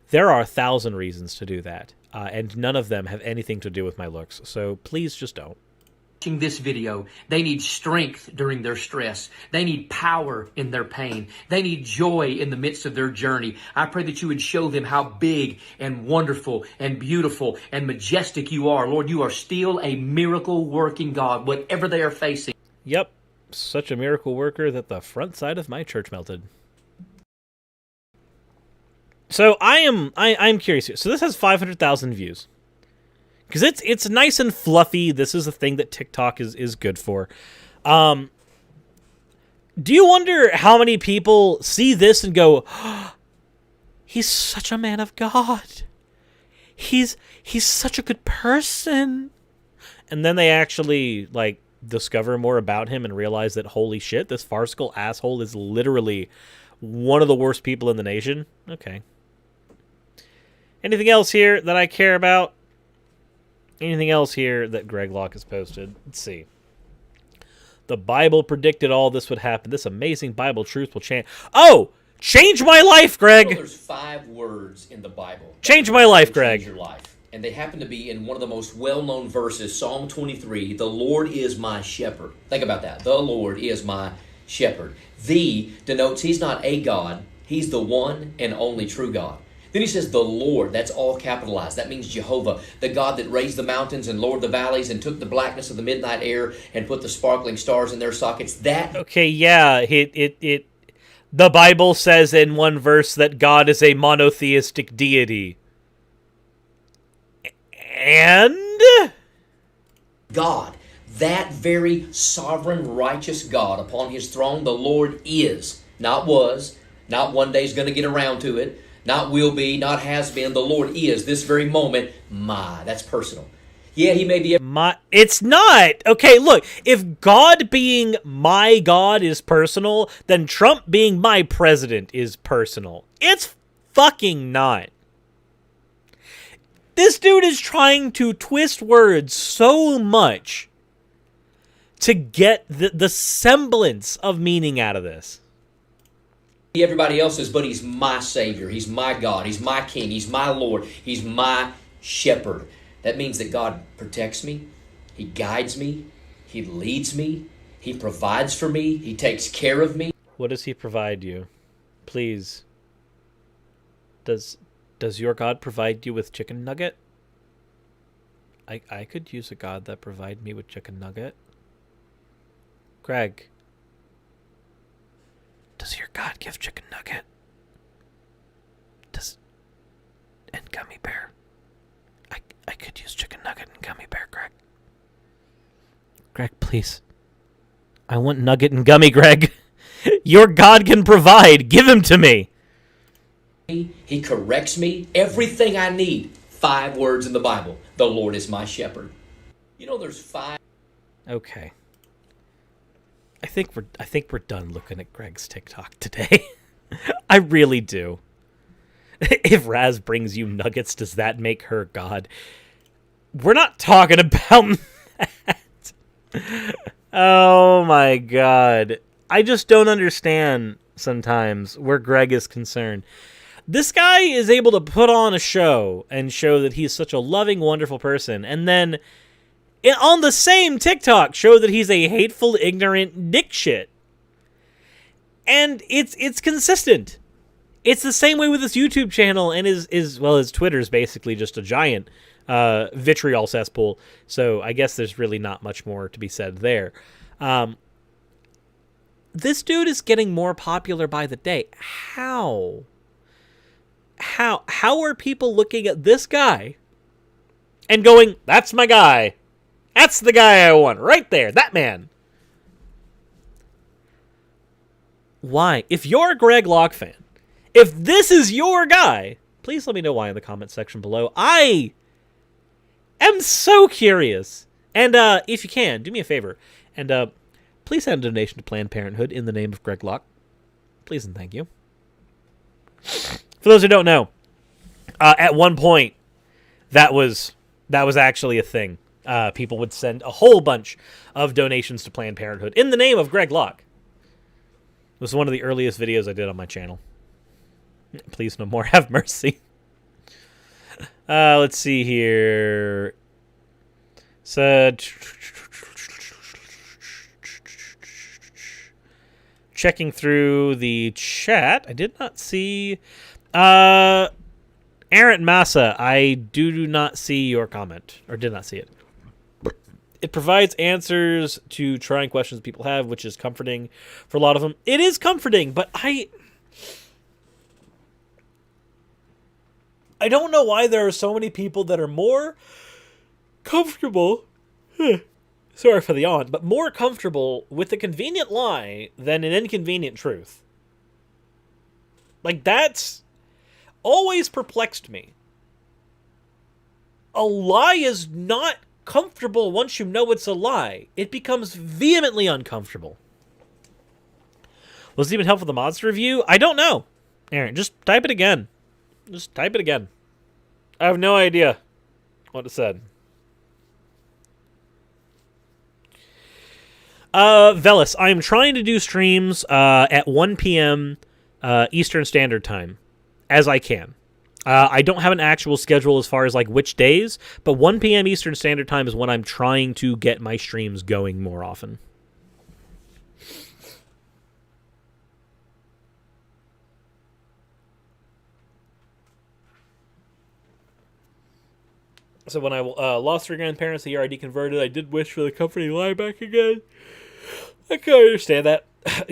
there are 1,000 reasons to do that. And none of them have anything to do with my looks. So please just don't. This video, they need strength during their stress. They need power in their pain. They need joy in the midst of their journey. I pray that you would show them how big and wonderful and beautiful and majestic you are. Lord, you are still a miracle working God, whatever they are facing. Yep, such a miracle worker that the front side of my church melted. So I'm curious here. So this has 500,000 views. Because it's nice and fluffy. This is a thing that TikTok is good for. Do you wonder how many people see this and go, oh, he's such a man of God. He's such a good person. And then they actually, like, discover more about him and realize that, holy shit, this farcical asshole is literally one of the worst people in the nation? Okay. Anything else here that I care about? Anything else here that Greg Locke has posted? Let's see. The Bible predicted all this would happen. This amazing Bible truth will change. Oh! Change my life, Greg! Well, there's 5 words in the Bible. Change my life, Greg. Change your life. And they happen to be in one of the most well-known verses, Psalm 23. The Lord is my shepherd. Think about that. The Lord is my shepherd. The denotes he's not a God. He's the one and only true God. Then he says the Lord, that's all capitalized. That means Jehovah, the God that raised the mountains and lowered the valleys and took the blackness of the midnight air and put the sparkling stars in their sockets. That... Okay, yeah, the Bible says in one verse that God is a monotheistic deity. And? God, that very sovereign, righteous God upon his throne, the Lord is, not was, not one day is going to get around to it, not will be, not has been. The Lord is, this very moment, my. That's personal. Yeah, he may be... It's not! Okay, look, if God being my God is personal, then Trump being my president is personal. It's fucking not. This dude is trying to twist words so much to get the semblance of meaning out of this. Everybody else's, but he's my Savior. He's my God. He's my King. He's my Lord. He's my shepherd. That means that God protects me. He guides me. He leads me. He provides for me. He takes care of me. What does he provide you? please. Does your God provide you with chicken nugget? I could use a God that provide me with chicken nugget. Greg, does your God give chicken nugget? And gummy bear? I could use chicken nugget and gummy bear, Greg. Greg, please. I want nugget and gummy, Greg. Your God can provide. Give him to me. He corrects me. Everything I need. 5 words in the Bible. The Lord is my shepherd. You know, there's 5. Okay. I think we're done looking at Greg's TikTok today. I really do. If Raz brings you nuggets, does that make her God? We're not talking about that. Oh my God. I just don't understand sometimes where Greg is concerned. This guy is able to put on a show and show that he's such a loving, wonderful person, and then on the same TikTok show that he's a hateful, ignorant dipshit. And it's consistent. It's the same way with his YouTube channel and his Twitter's basically just a giant vitriol cesspool. So I guess there's really not much more to be said there. This dude is getting more popular by the day. How are people looking at this guy and going, that's my guy. That's the guy I want right there. That man. Why? If you're a Greg Locke fan, if this is your guy, please let me know why in the comment section below. I am so curious. And if you can, do me a favor. And please send a donation to Planned Parenthood in the name of Greg Locke. Please and thank you. For those who don't know, at one point, that was actually a thing. People would send a whole bunch of donations to Planned Parenthood in the name of Greg Locke. It was one of the earliest videos I did on my channel. Please no more. Have mercy. Let's see here. So, checking through the chat, I did not see. Aaron Massa, I do not see your comment, or did not see it. It provides answers to trying questions people have, which is comforting for a lot of them. It is comforting, but I don't know why there are so many people that are more comfortable. Sorry for the yawn, but more comfortable with a convenient lie than an inconvenient truth. Like, that's always perplexed me. A lie is not comfortable once you know it's a lie. It becomes vehemently uncomfortable. Was it even helpful with the monster review? I don't know. Aaron, just type it again. Just type it again. I have no idea what it said. Velis, I am trying to do streams at 1 p.m. Eastern Standard Time, as I can. I don't have an actual schedule as far as like which days, but 1 p.m. Eastern Standard Time is when I'm trying to get my streams going more often. So when I lost 3 grandparents the year I deconverted, I did wish for the company lie back again. I can understand that.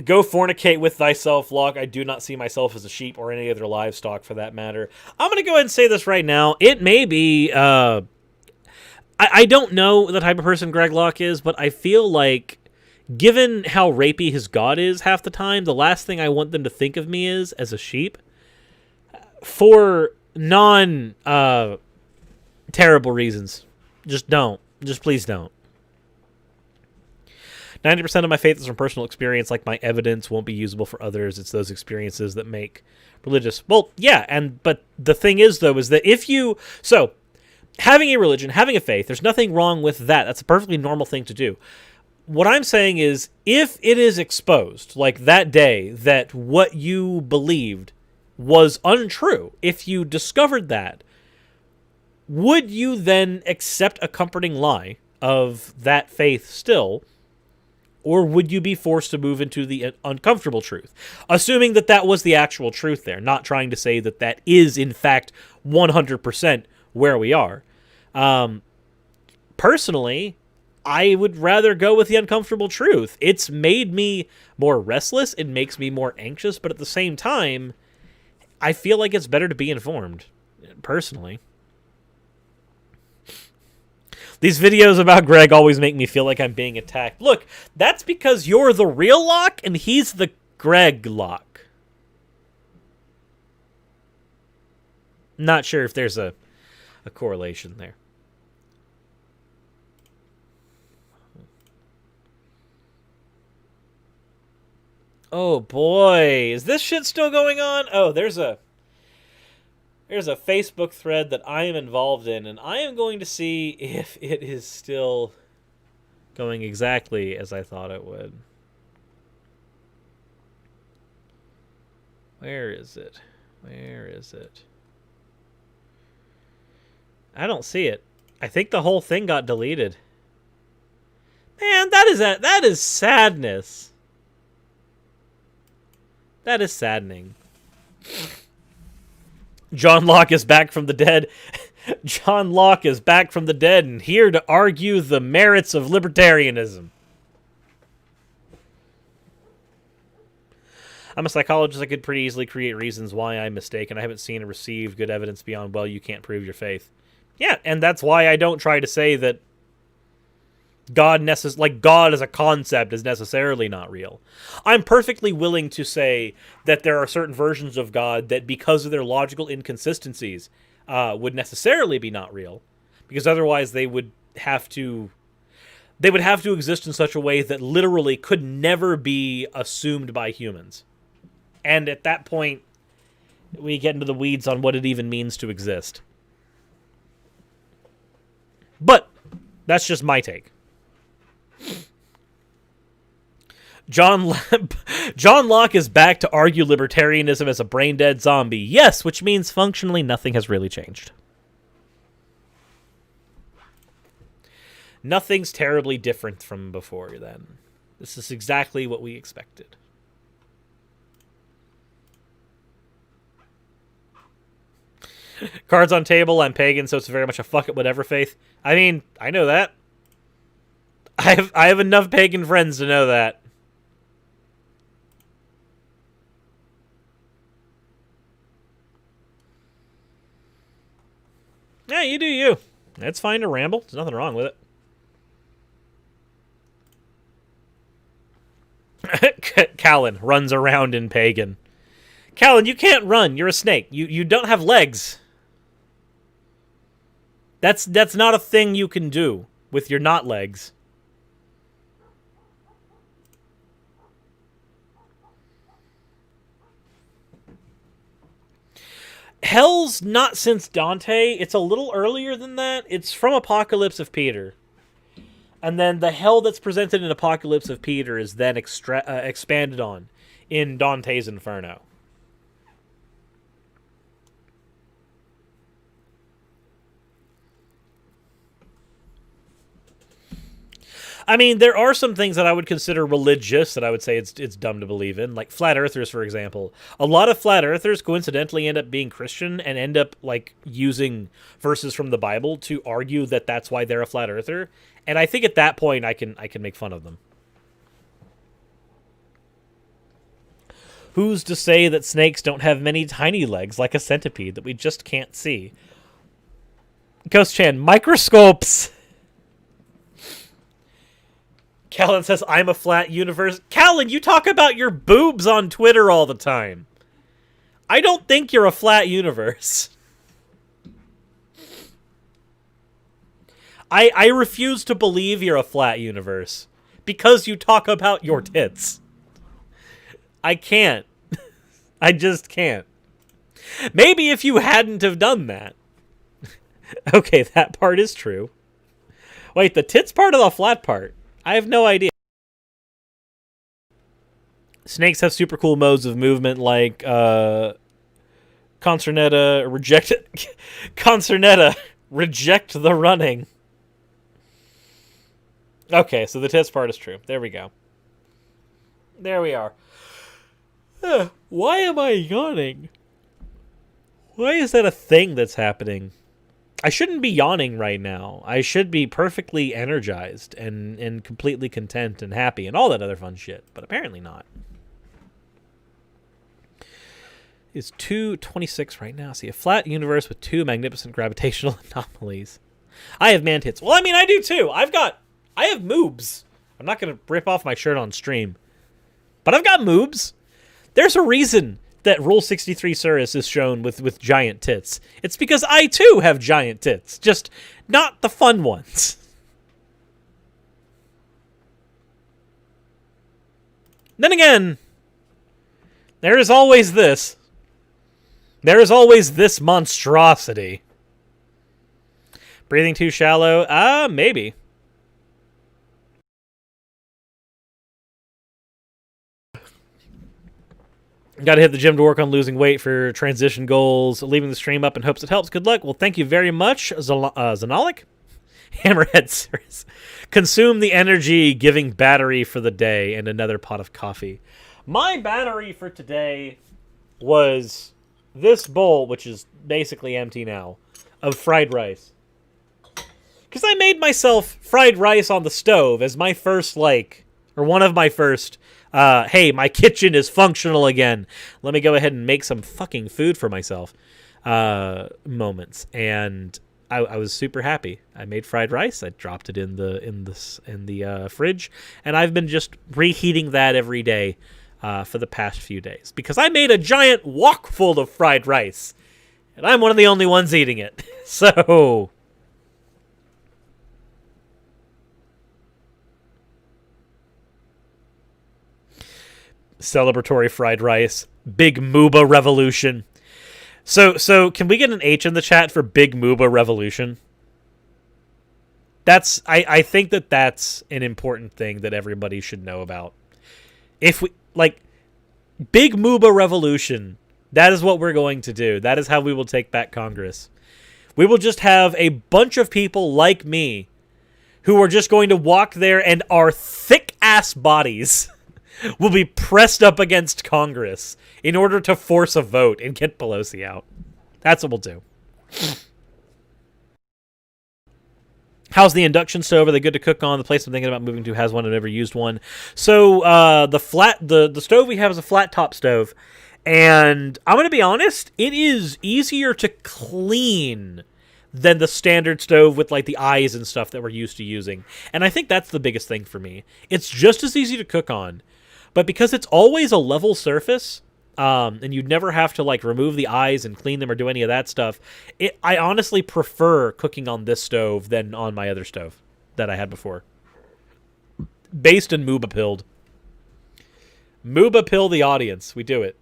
Go fornicate with thyself, Locke. I do not see myself as a sheep or any other livestock for that matter. I'm going to go ahead and say this right now. It may be... I don't know the type of person Greg Locke is, but I feel like, given how rapey his God is half the time, the last thing I want them to think of me is as a sheep. For terrible reasons. Just don't. Just please don't. 90% of my faith is from personal experience, like my evidence won't be usable for others. It's those experiences that make religious. Well, yeah, but the thing is, though, is that having a religion, having a faith, there's nothing wrong with that. That's a perfectly normal thing to do. What I'm saying is, if it is exposed, like that day, that what you believed was untrue, if you discovered that, would you then accept a comforting lie of that faith still? Or would you be forced to move into the uncomfortable truth? Assuming that that was the actual truth there, not trying to say that that is, in fact, 100% where we are. Personally, I would rather go with the uncomfortable truth. It's made me more restless. It makes me more anxious. But at the same time, I feel like it's better to be informed, personally. These videos about Greg always make me feel like I'm being attacked. Look, that's because you're the real Locke and he's the Greg Locke. Not sure if there's a correlation there. Oh boy, is this shit still going on? Oh, there's a Facebook thread that I am involved in, and I am going to see if it is still going exactly as I thought it would. Where is it? Where is it? I don't see it. I think the whole thing got deleted. Man, that is sadness. That is saddening. John Locke is back from the dead. John Locke is back from the dead and here to argue the merits of libertarianism. I'm a psychologist. I could pretty easily create reasons why I'm mistaken. I haven't seen or received good evidence beyond, well, you can't prove your faith. Yeah, and that's why I don't try to say that God as a concept is necessarily not real. I'm perfectly willing to say that there are certain versions of God that, because of their logical inconsistencies, would necessarily be not real, because otherwise they would have to exist in such a way that literally could never be assumed by humans. And at that point, we get into the weeds on what it even means to exist. But that's just my take. John Locke is back to argue libertarianism as a brain-dead zombie. Yes, which means functionally nothing has really changed. Nothing's terribly different from before then. This is exactly what we expected. Cards on table, I'm pagan, so it's very much a fuck it whatever faith. I mean, I know that. I have enough pagan friends to know that. Yeah, you do you. It's fine to ramble. There's nothing wrong with it. Callan runs around in pagan. Callan, you can't run. You're a snake. You don't have legs. That's not a thing you can do with your not legs. Hell's not since Dante. It's a little earlier than that. It's from Apocalypse of Peter. And then the hell that's presented in Apocalypse of Peter is then expanded on in Dante's Inferno. I mean, there are some things that I would consider religious that I would say it's dumb to believe in, like flat earthers, for example. A lot of flat earthers coincidentally end up being Christian and end up like using verses from the Bible to argue that that's why they're a flat earther. And I think at that point I can make fun of them. Who's to say that snakes don't have many tiny legs like a centipede that we just can't see? Ghost Chan, microscopes. Callan says, I'm a flat universe. Callan, you talk about your boobs on Twitter all the time. I don't think you're a flat universe. I refuse to believe you're a flat universe because you talk about your tits. I can't. I just can't. Maybe if you hadn't have done that. Okay, that part is true. Wait, the tits part or the flat part? I have no idea. Snakes have super cool modes of movement like Concernetta, reject the running. Okay, so the tits part is true. There we go. There we are. Why am I yawning? Why is that a thing that's happening? I shouldn't be yawning right now. I should be perfectly energized and completely content and happy and all that other fun shit, but apparently not. It's 226 right now. See, a flat universe with two magnificent gravitational anomalies. I have man tits. Well, I mean, I do too. I have moobs. I'm not going to rip off my shirt on stream, but I've got moobs. There's a reason that Rule 63 Cirrus is shown with giant tits. It's because I too have giant tits, just not the fun ones. Then again, there is always this. There is always this monstrosity. Breathing too shallow? Maybe. Got to hit the gym to work on losing weight for transition goals. Leaving the stream up in hopes it helps. Good luck. Well, thank you very much, Zanolic. Hammerhead Series. Consume the energy, giving battery for the day, and another pot of coffee. My battery for today was this bowl, which is basically empty now, of fried rice. Because I made myself fried rice on the stove as my first, or one of my first, hey, my kitchen is functional again. Let me go ahead and make some fucking food for myself moments. And I was super happy. I made fried rice. I dropped it in the fridge, and I've been just reheating that every day for the past few days because I made a giant wok full of fried rice, and I'm one of the only ones eating it. So celebratory fried rice, big mooba revolution. So can we get an H in the chat for big mooba revolution? I think that's an important thing that everybody should know about. If we big mooba revolution, that is what we're going to do. That is how we will take back Congress. We will just have a bunch of people like me who are just going to walk there, and our thick ass bodies will be pressed up against Congress in order to force a vote and get Pelosi out. That's what we'll do. How's the induction stove? Are they good to cook on? The place I'm thinking about moving to has one. I've never used one. So the stove we have is a flat top stove, and I'm going to be honest, it is easier to clean than the standard stove with the eyes and stuff that we're used to using. And I think that's the biggest thing for me. It's just as easy to cook on, but because it's always a level surface, and you'd never have to remove the eyes and clean them or do any of that stuff, I honestly prefer cooking on this stove than on my other stove that I had before. Based in Mooba Pilled. Mooba Pill the audience. We do it.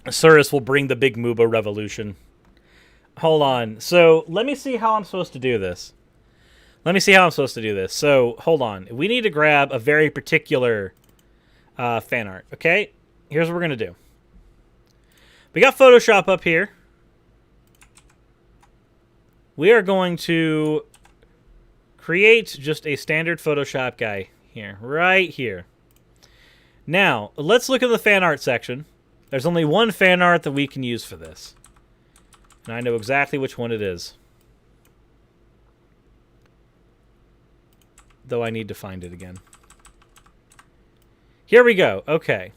Cirrus will bring the big Mooba revolution. Hold on. So, let me see how I'm supposed to do this. So, hold on. We need to grab a very particular fan art, okay? Here's what we're going to do. We got Photoshop up here. We are going to create just a standard Photoshop guy here, right here. Now, let's look at the fan art section. There's only one fan art that we can use for this. And I know exactly which one it is. Though I need to find it again. Here we go. Okay.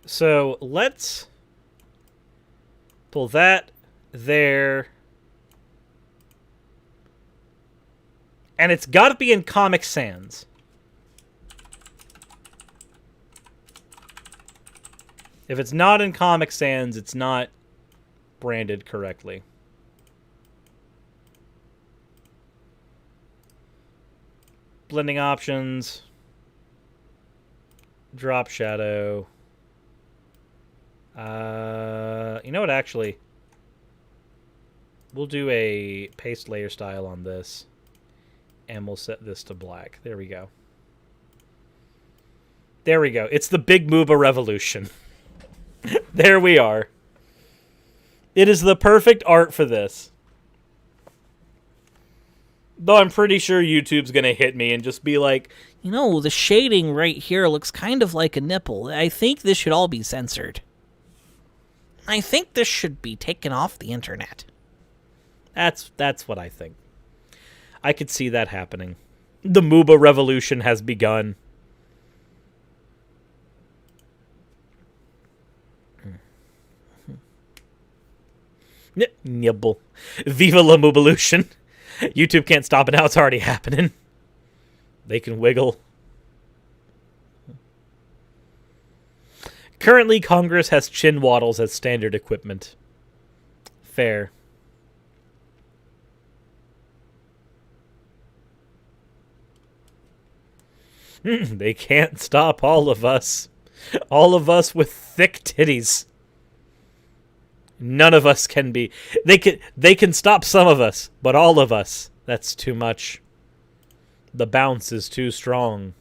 So, let's pull that there. And it's got to be in Comic Sans. If it's not in Comic Sans, it's not branded correctly. Blending options. Drop shadow. You know what, actually? We'll do a paste layer style on this. And we'll set this to black. There we go. There we go. It's the big Mooba revolution. There we are. It is the perfect art for this. Though I'm pretty sure YouTube's going to hit me and just be like, You know, the shading right here looks kind of like a nipple. I think this should all be censored. I think this should be taken off the internet. that's what I think. I could see that happening. The Mooba revolution has begun. Nibble. Viva la Moobalution. YouTube can't stop it now. It's already happening. They can wiggle. Currently, Congress has chin waddles as standard equipment. Fair. They can't stop all of us. All of us with thick titties. None of us can be. They can stop some of us, but all of us, that's too much. The bounce is too strong.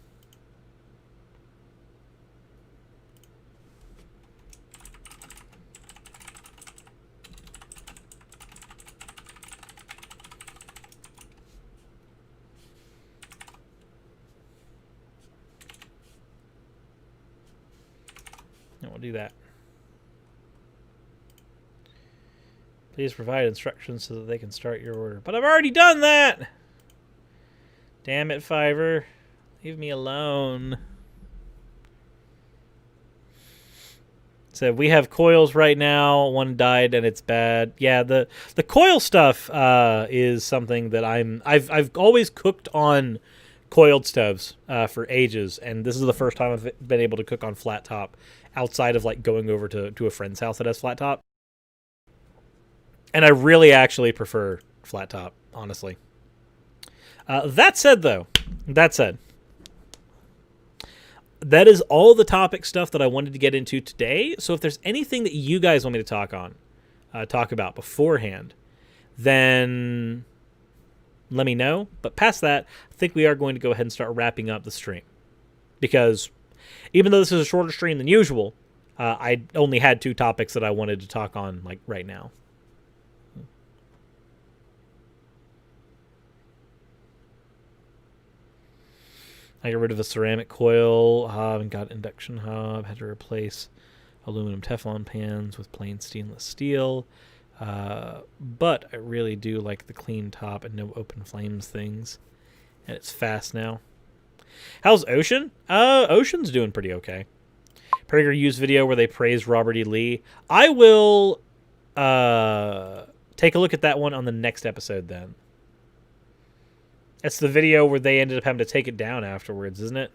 No, we'll do that. Please provide instructions so that they can start your order. But I've already done that! Damn it, Fiverr. Leave me alone. So we have coils right now. One died and it's bad. Yeah, the coil stuff is something that I've always cooked on coiled stoves for ages, and this is the first time I've been able to cook on flat top outside of like going over to a friend's house that has flat top. And I really actually prefer flat top, honestly. That said, though, that is all the topic stuff that I wanted to get into today. So if there's anything that you guys want me to talk about beforehand, then let me know. But past that, I think we are going to go ahead and start wrapping up the stream. Because even though this is a shorter stream than usual, I only had 2 topics that I wanted to talk on like right now. I got rid of a ceramic coil, and got induction hub, had to replace aluminum Teflon pans with plain stainless steel. But I really do like the clean top and no open flames things. And it's fast now. How's Ocean? Ocean's doing pretty okay. PragerU's video where they praise Robert E. Lee. I will take a look at that one on the next episode then. It's the video where they ended up having to take it down afterwards, isn't it?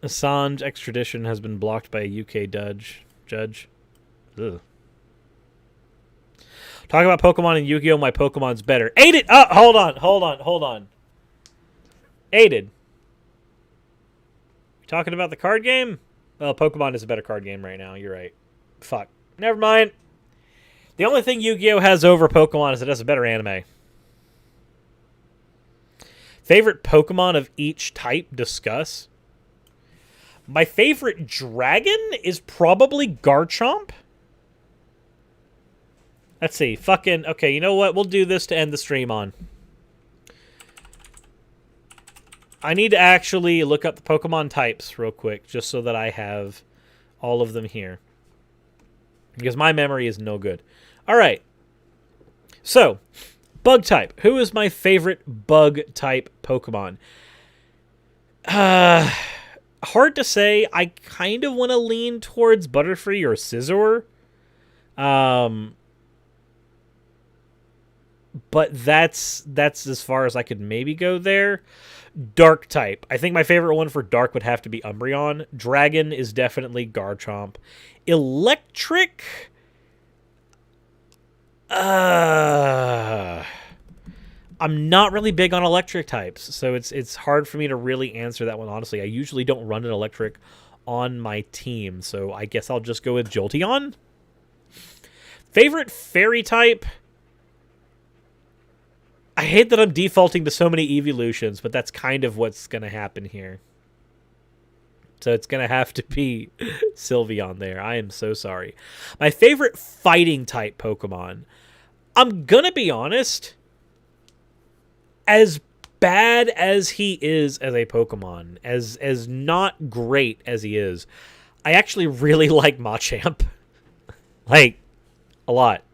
Assange extradition has been blocked by a UK judge. Ugh. Talk about Pokemon and Yu-Gi-Oh! My Pokemon's better. Aided! Oh, hold on. Aided. Talking about the card game? Well, Pokemon is a better card game right now. You're right. Fuck. Never mind. The only thing Yu-Gi-Oh! Has over Pokemon is it has a better anime. Favorite Pokemon of each type? Discuss. My favorite dragon is probably Garchomp. Let's see. Okay, you know what? We'll do this to end the stream on. I need to actually look up the Pokemon types real quick, just so that I have all of them here. Because my memory is no good. Alright. So, bug type. Who is my favorite bug type Pokemon? Hard to say. I kind of want to lean towards Butterfree or Scizor. But that's as far as I could maybe go there. Dark type. I think my favorite one for dark would have to be Umbreon. Dragon is definitely Garchomp. Electric... I'm not really big on electric types, so it's hard for me to really answer that one, honestly. I usually don't run an electric on my team, so I guess I'll just go with Jolteon. Favorite fairy type? I hate that I'm defaulting to so many evolutions, but that's kind of what's going to happen here. So it's going to have to be Sylveon there. I am so sorry. My favorite fighting type Pokemon. I'm going to be honest. As bad as he is as a Pokemon, as not great as he is, I actually really like Machamp. Like, a lot.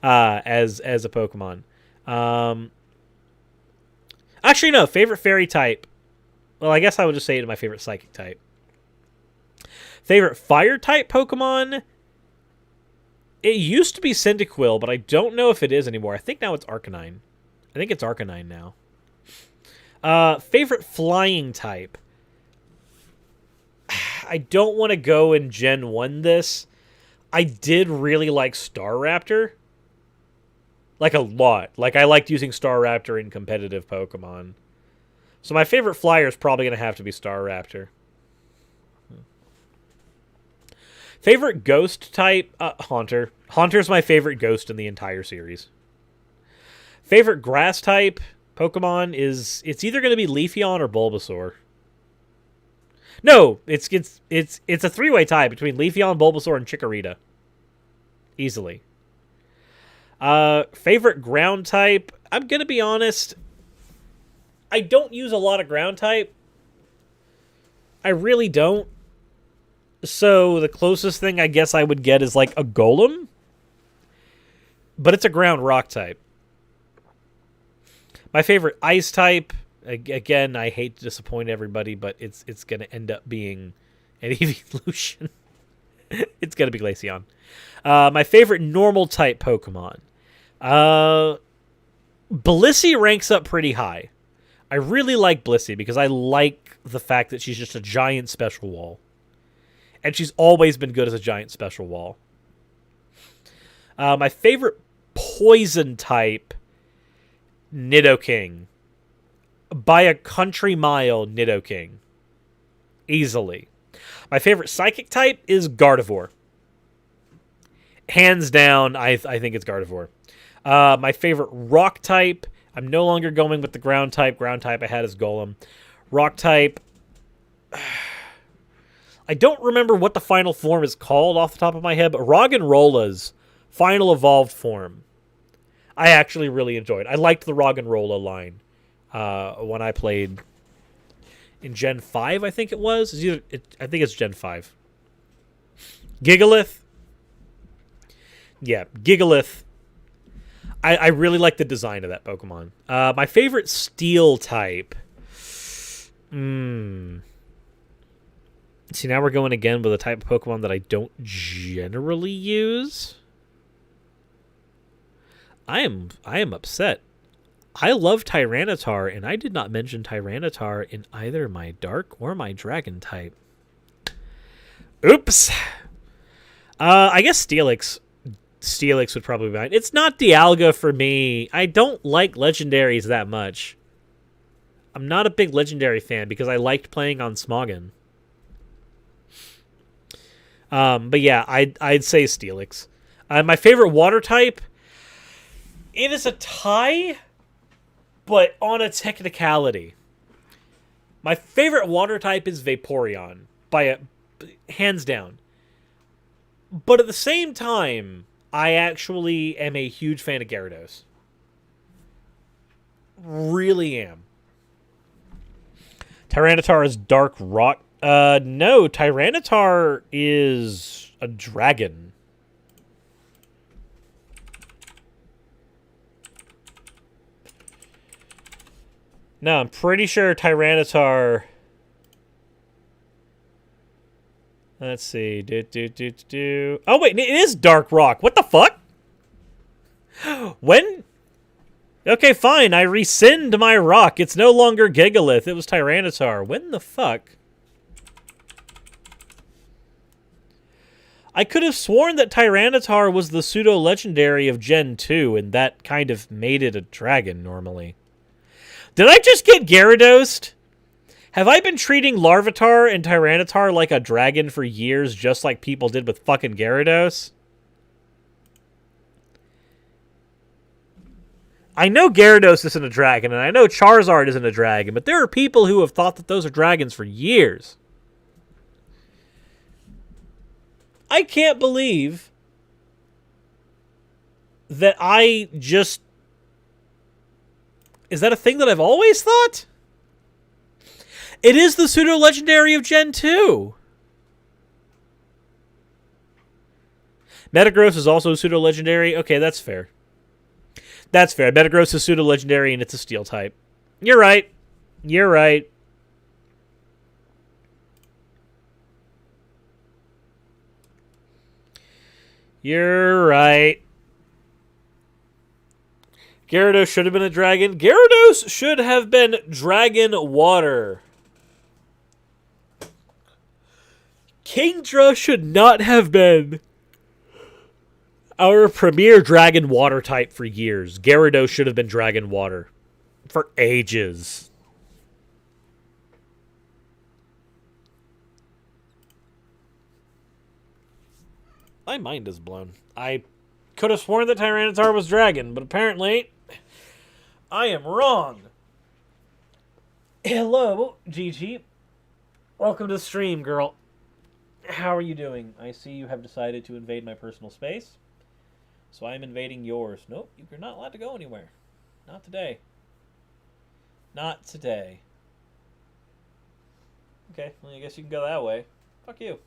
As a Pokemon. Actually, no. Favorite fairy type. Well, I guess I would just say it my favorite psychic type. Favorite fire type Pokemon? It used to be Cyndaquil, but I don't know if it is anymore. I think now it's Arcanine. I think it's Arcanine now. Favorite flying type? I don't want to go in Gen 1 this. I did really like Staraptor. Like, a lot. Like, I liked using Staraptor in competitive Pokemon. So my favorite flyer is probably going to have to be Staraptor. Favorite ghost type? Haunter. Haunter's my favorite ghost in the entire series. Favorite grass type Pokemon is... It's either going to be Leafeon or Bulbasaur. No! It's a three-way tie between Leafeon, Bulbasaur, and Chikorita. Easily. Favorite ground type? I'm going to be honest. I don't use a lot of ground type. I really don't. So the closest thing I guess I would get is like a Golem. But it's a ground rock type. My favorite ice type, again, I hate to disappoint everybody, but it's going to end up being an evolution. It's going to be Glaceon. My favorite normal type Pokemon. Blissey ranks up pretty high. I really like Blissey because I like the fact that she's just a giant special wall. And she's always been good as a giant special wall. My favorite poison type, Nidoking. By a country mile, Nidoking. Easily. My favorite psychic type is Gardevoir. Hands down, I think it's Gardevoir. My favorite rock type, I'm no longer going with the ground type. Ground type I had as Golem. Rock type, I don't remember what the final form is called off the top of my head, but Roggenrola's final evolved form, I actually really enjoyed. I liked the Roggenrola line when I played in Gen 5, I think it was. I think it's Gen 5. Gigalith. Yeah, Gigalith. I really like the design of that Pokemon. My favorite Steel type. See, now we're going again with a type of Pokemon that I don't generally use. I am upset. I love Tyranitar, and I did not mention Tyranitar in either my Dark or my Dragon type. Oops. I guess Steelix. Steelix would probably be mine. It's not Dialga for me. I don't like legendaries that much. I'm not a big legendary fan because I liked playing on Smogon. But yeah, I'd say Steelix. My favorite water type, it is a tie, but on a technicality. My favorite water type is Vaporeon, hands down. But at the same time, I actually am a huge fan of Gyarados. Really am. Tyranitar is Dark Rock. No, Tyranitar is a dragon. No, I'm pretty sure Tyranitar... Let's see. Oh, wait, it is Dark Rock. What the fuck? When Okay, fine. I rescind my rock. It's no longer Gigalith. It was Tyranitar. When the fuck? I could have sworn that Tyranitar was the pseudo-legendary of Gen 2, and that kind of made it a dragon normally. Did I just get Gyarados? Have I been treating Larvitar and Tyranitar like a dragon for years, just like people did with fucking Gyarados? I know Gyarados isn't a dragon, and I know Charizard isn't a dragon, but there are people who have thought that those are dragons for years. I can't believe that I just... Is that a thing that I've always thought? It is the pseudo-legendary of Gen 2. Metagross is also pseudo-legendary. Okay, that's fair. That's fair. Metagross is pseudo-legendary and it's a steel type. You're right. You're right. You're right. Gyarados should have been a dragon. Gyarados should have been Dragon Water. Kingdra should not have been our premier Dragon Water type for years. Gyarados should have been Dragon Water for ages. My mind is blown. I could have sworn that Tyranitar was dragon, but apparently I am wrong. Hello, Gigi. Welcome to the stream, girl. How are you doing? I see you have decided to invade my personal space, so I am invading yours. Nope, you're not allowed to go anywhere. Not today. Not today. Okay, well, I guess you can go that way. Fuck you.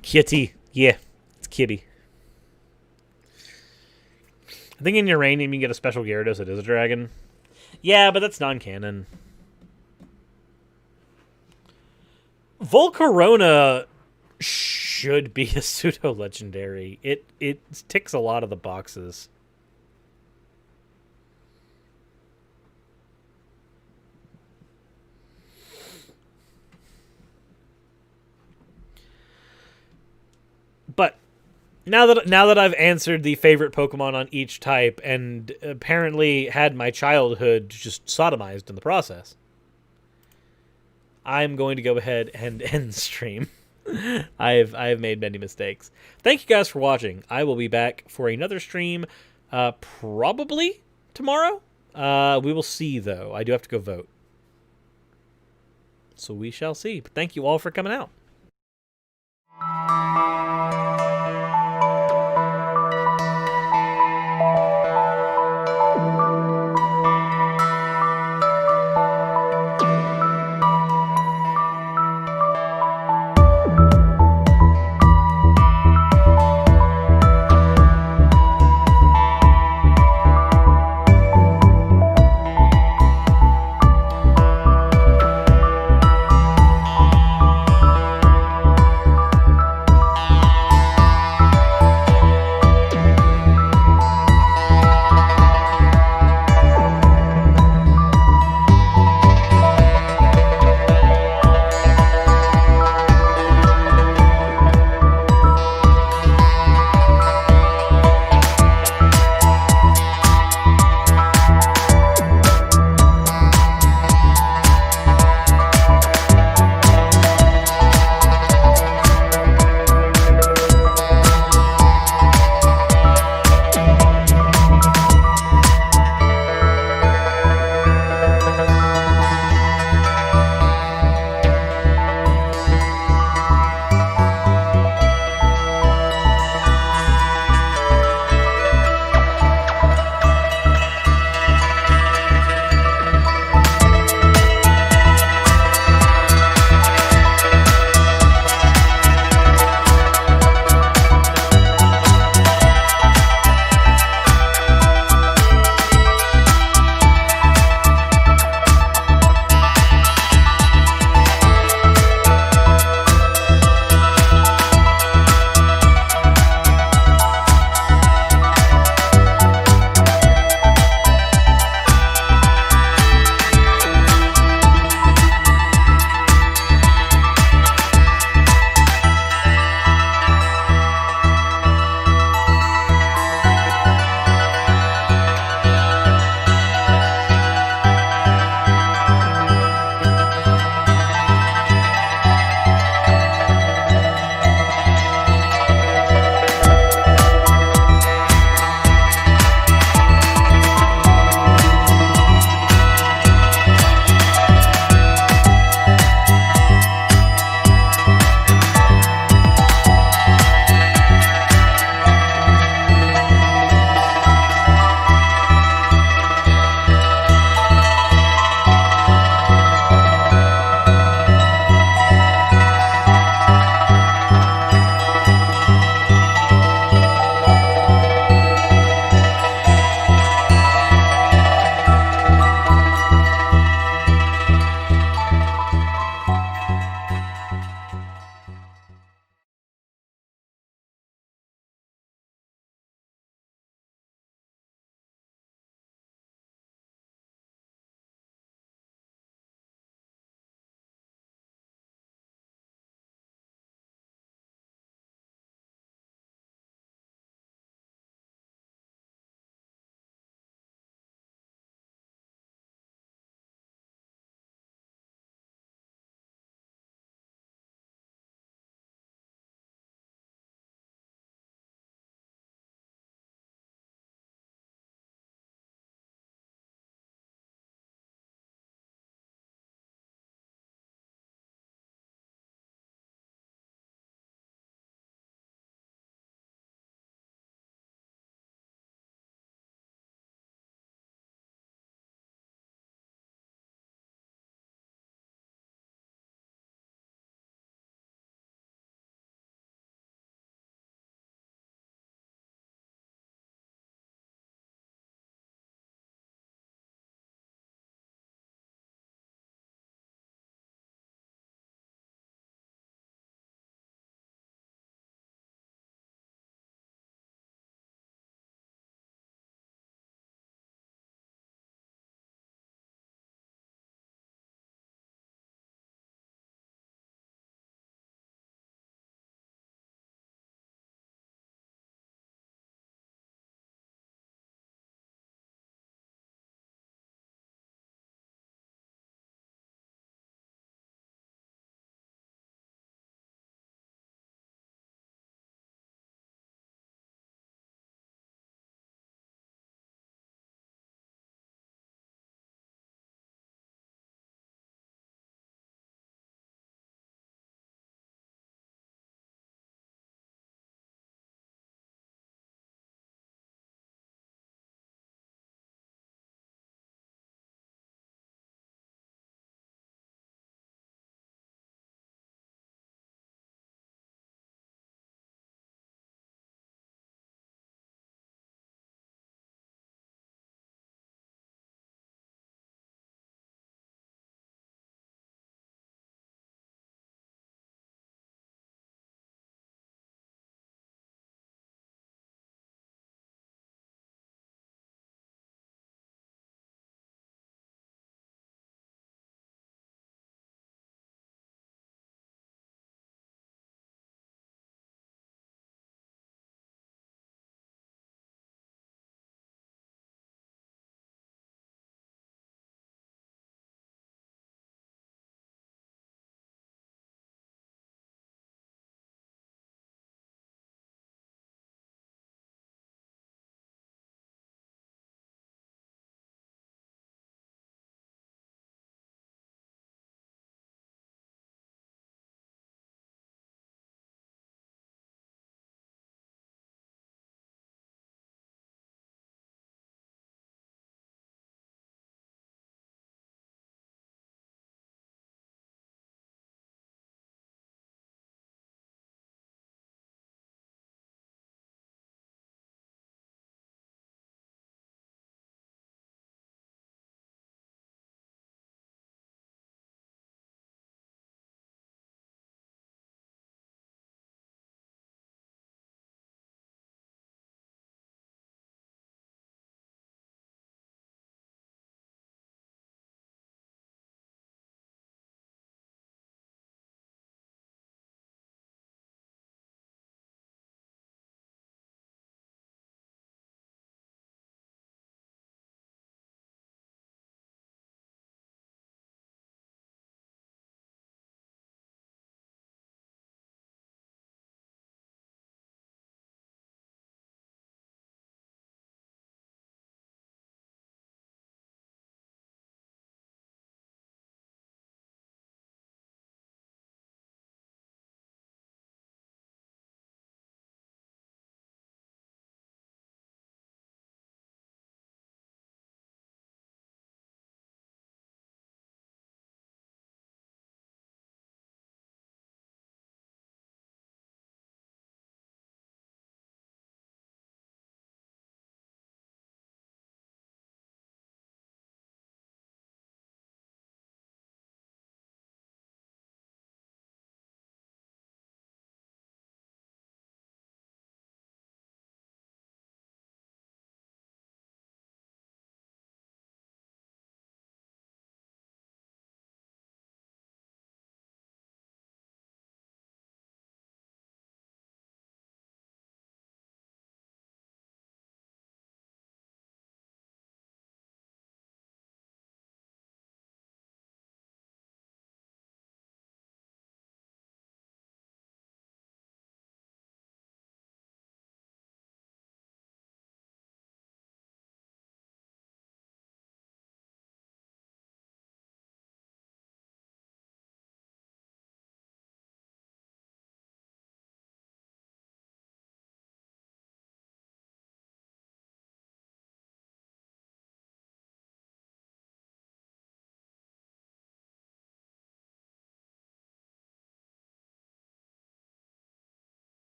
Kitty. Yeah, it's Kibby. I think in Uranium you can get a special Gyarados that is a dragon. Yeah, but that's non-canon. Volcarona should be a pseudo-legendary. It ticks a lot of the boxes. But now that I've answered the favorite Pokemon on each type and apparently had my childhood just sodomized in the process, I'm going to go ahead and end the stream. I've made many mistakes. Thank you guys for watching. I will be back for another stream probably tomorrow. We will see, though. I do have to go vote. So we shall see. But thank you all for coming out.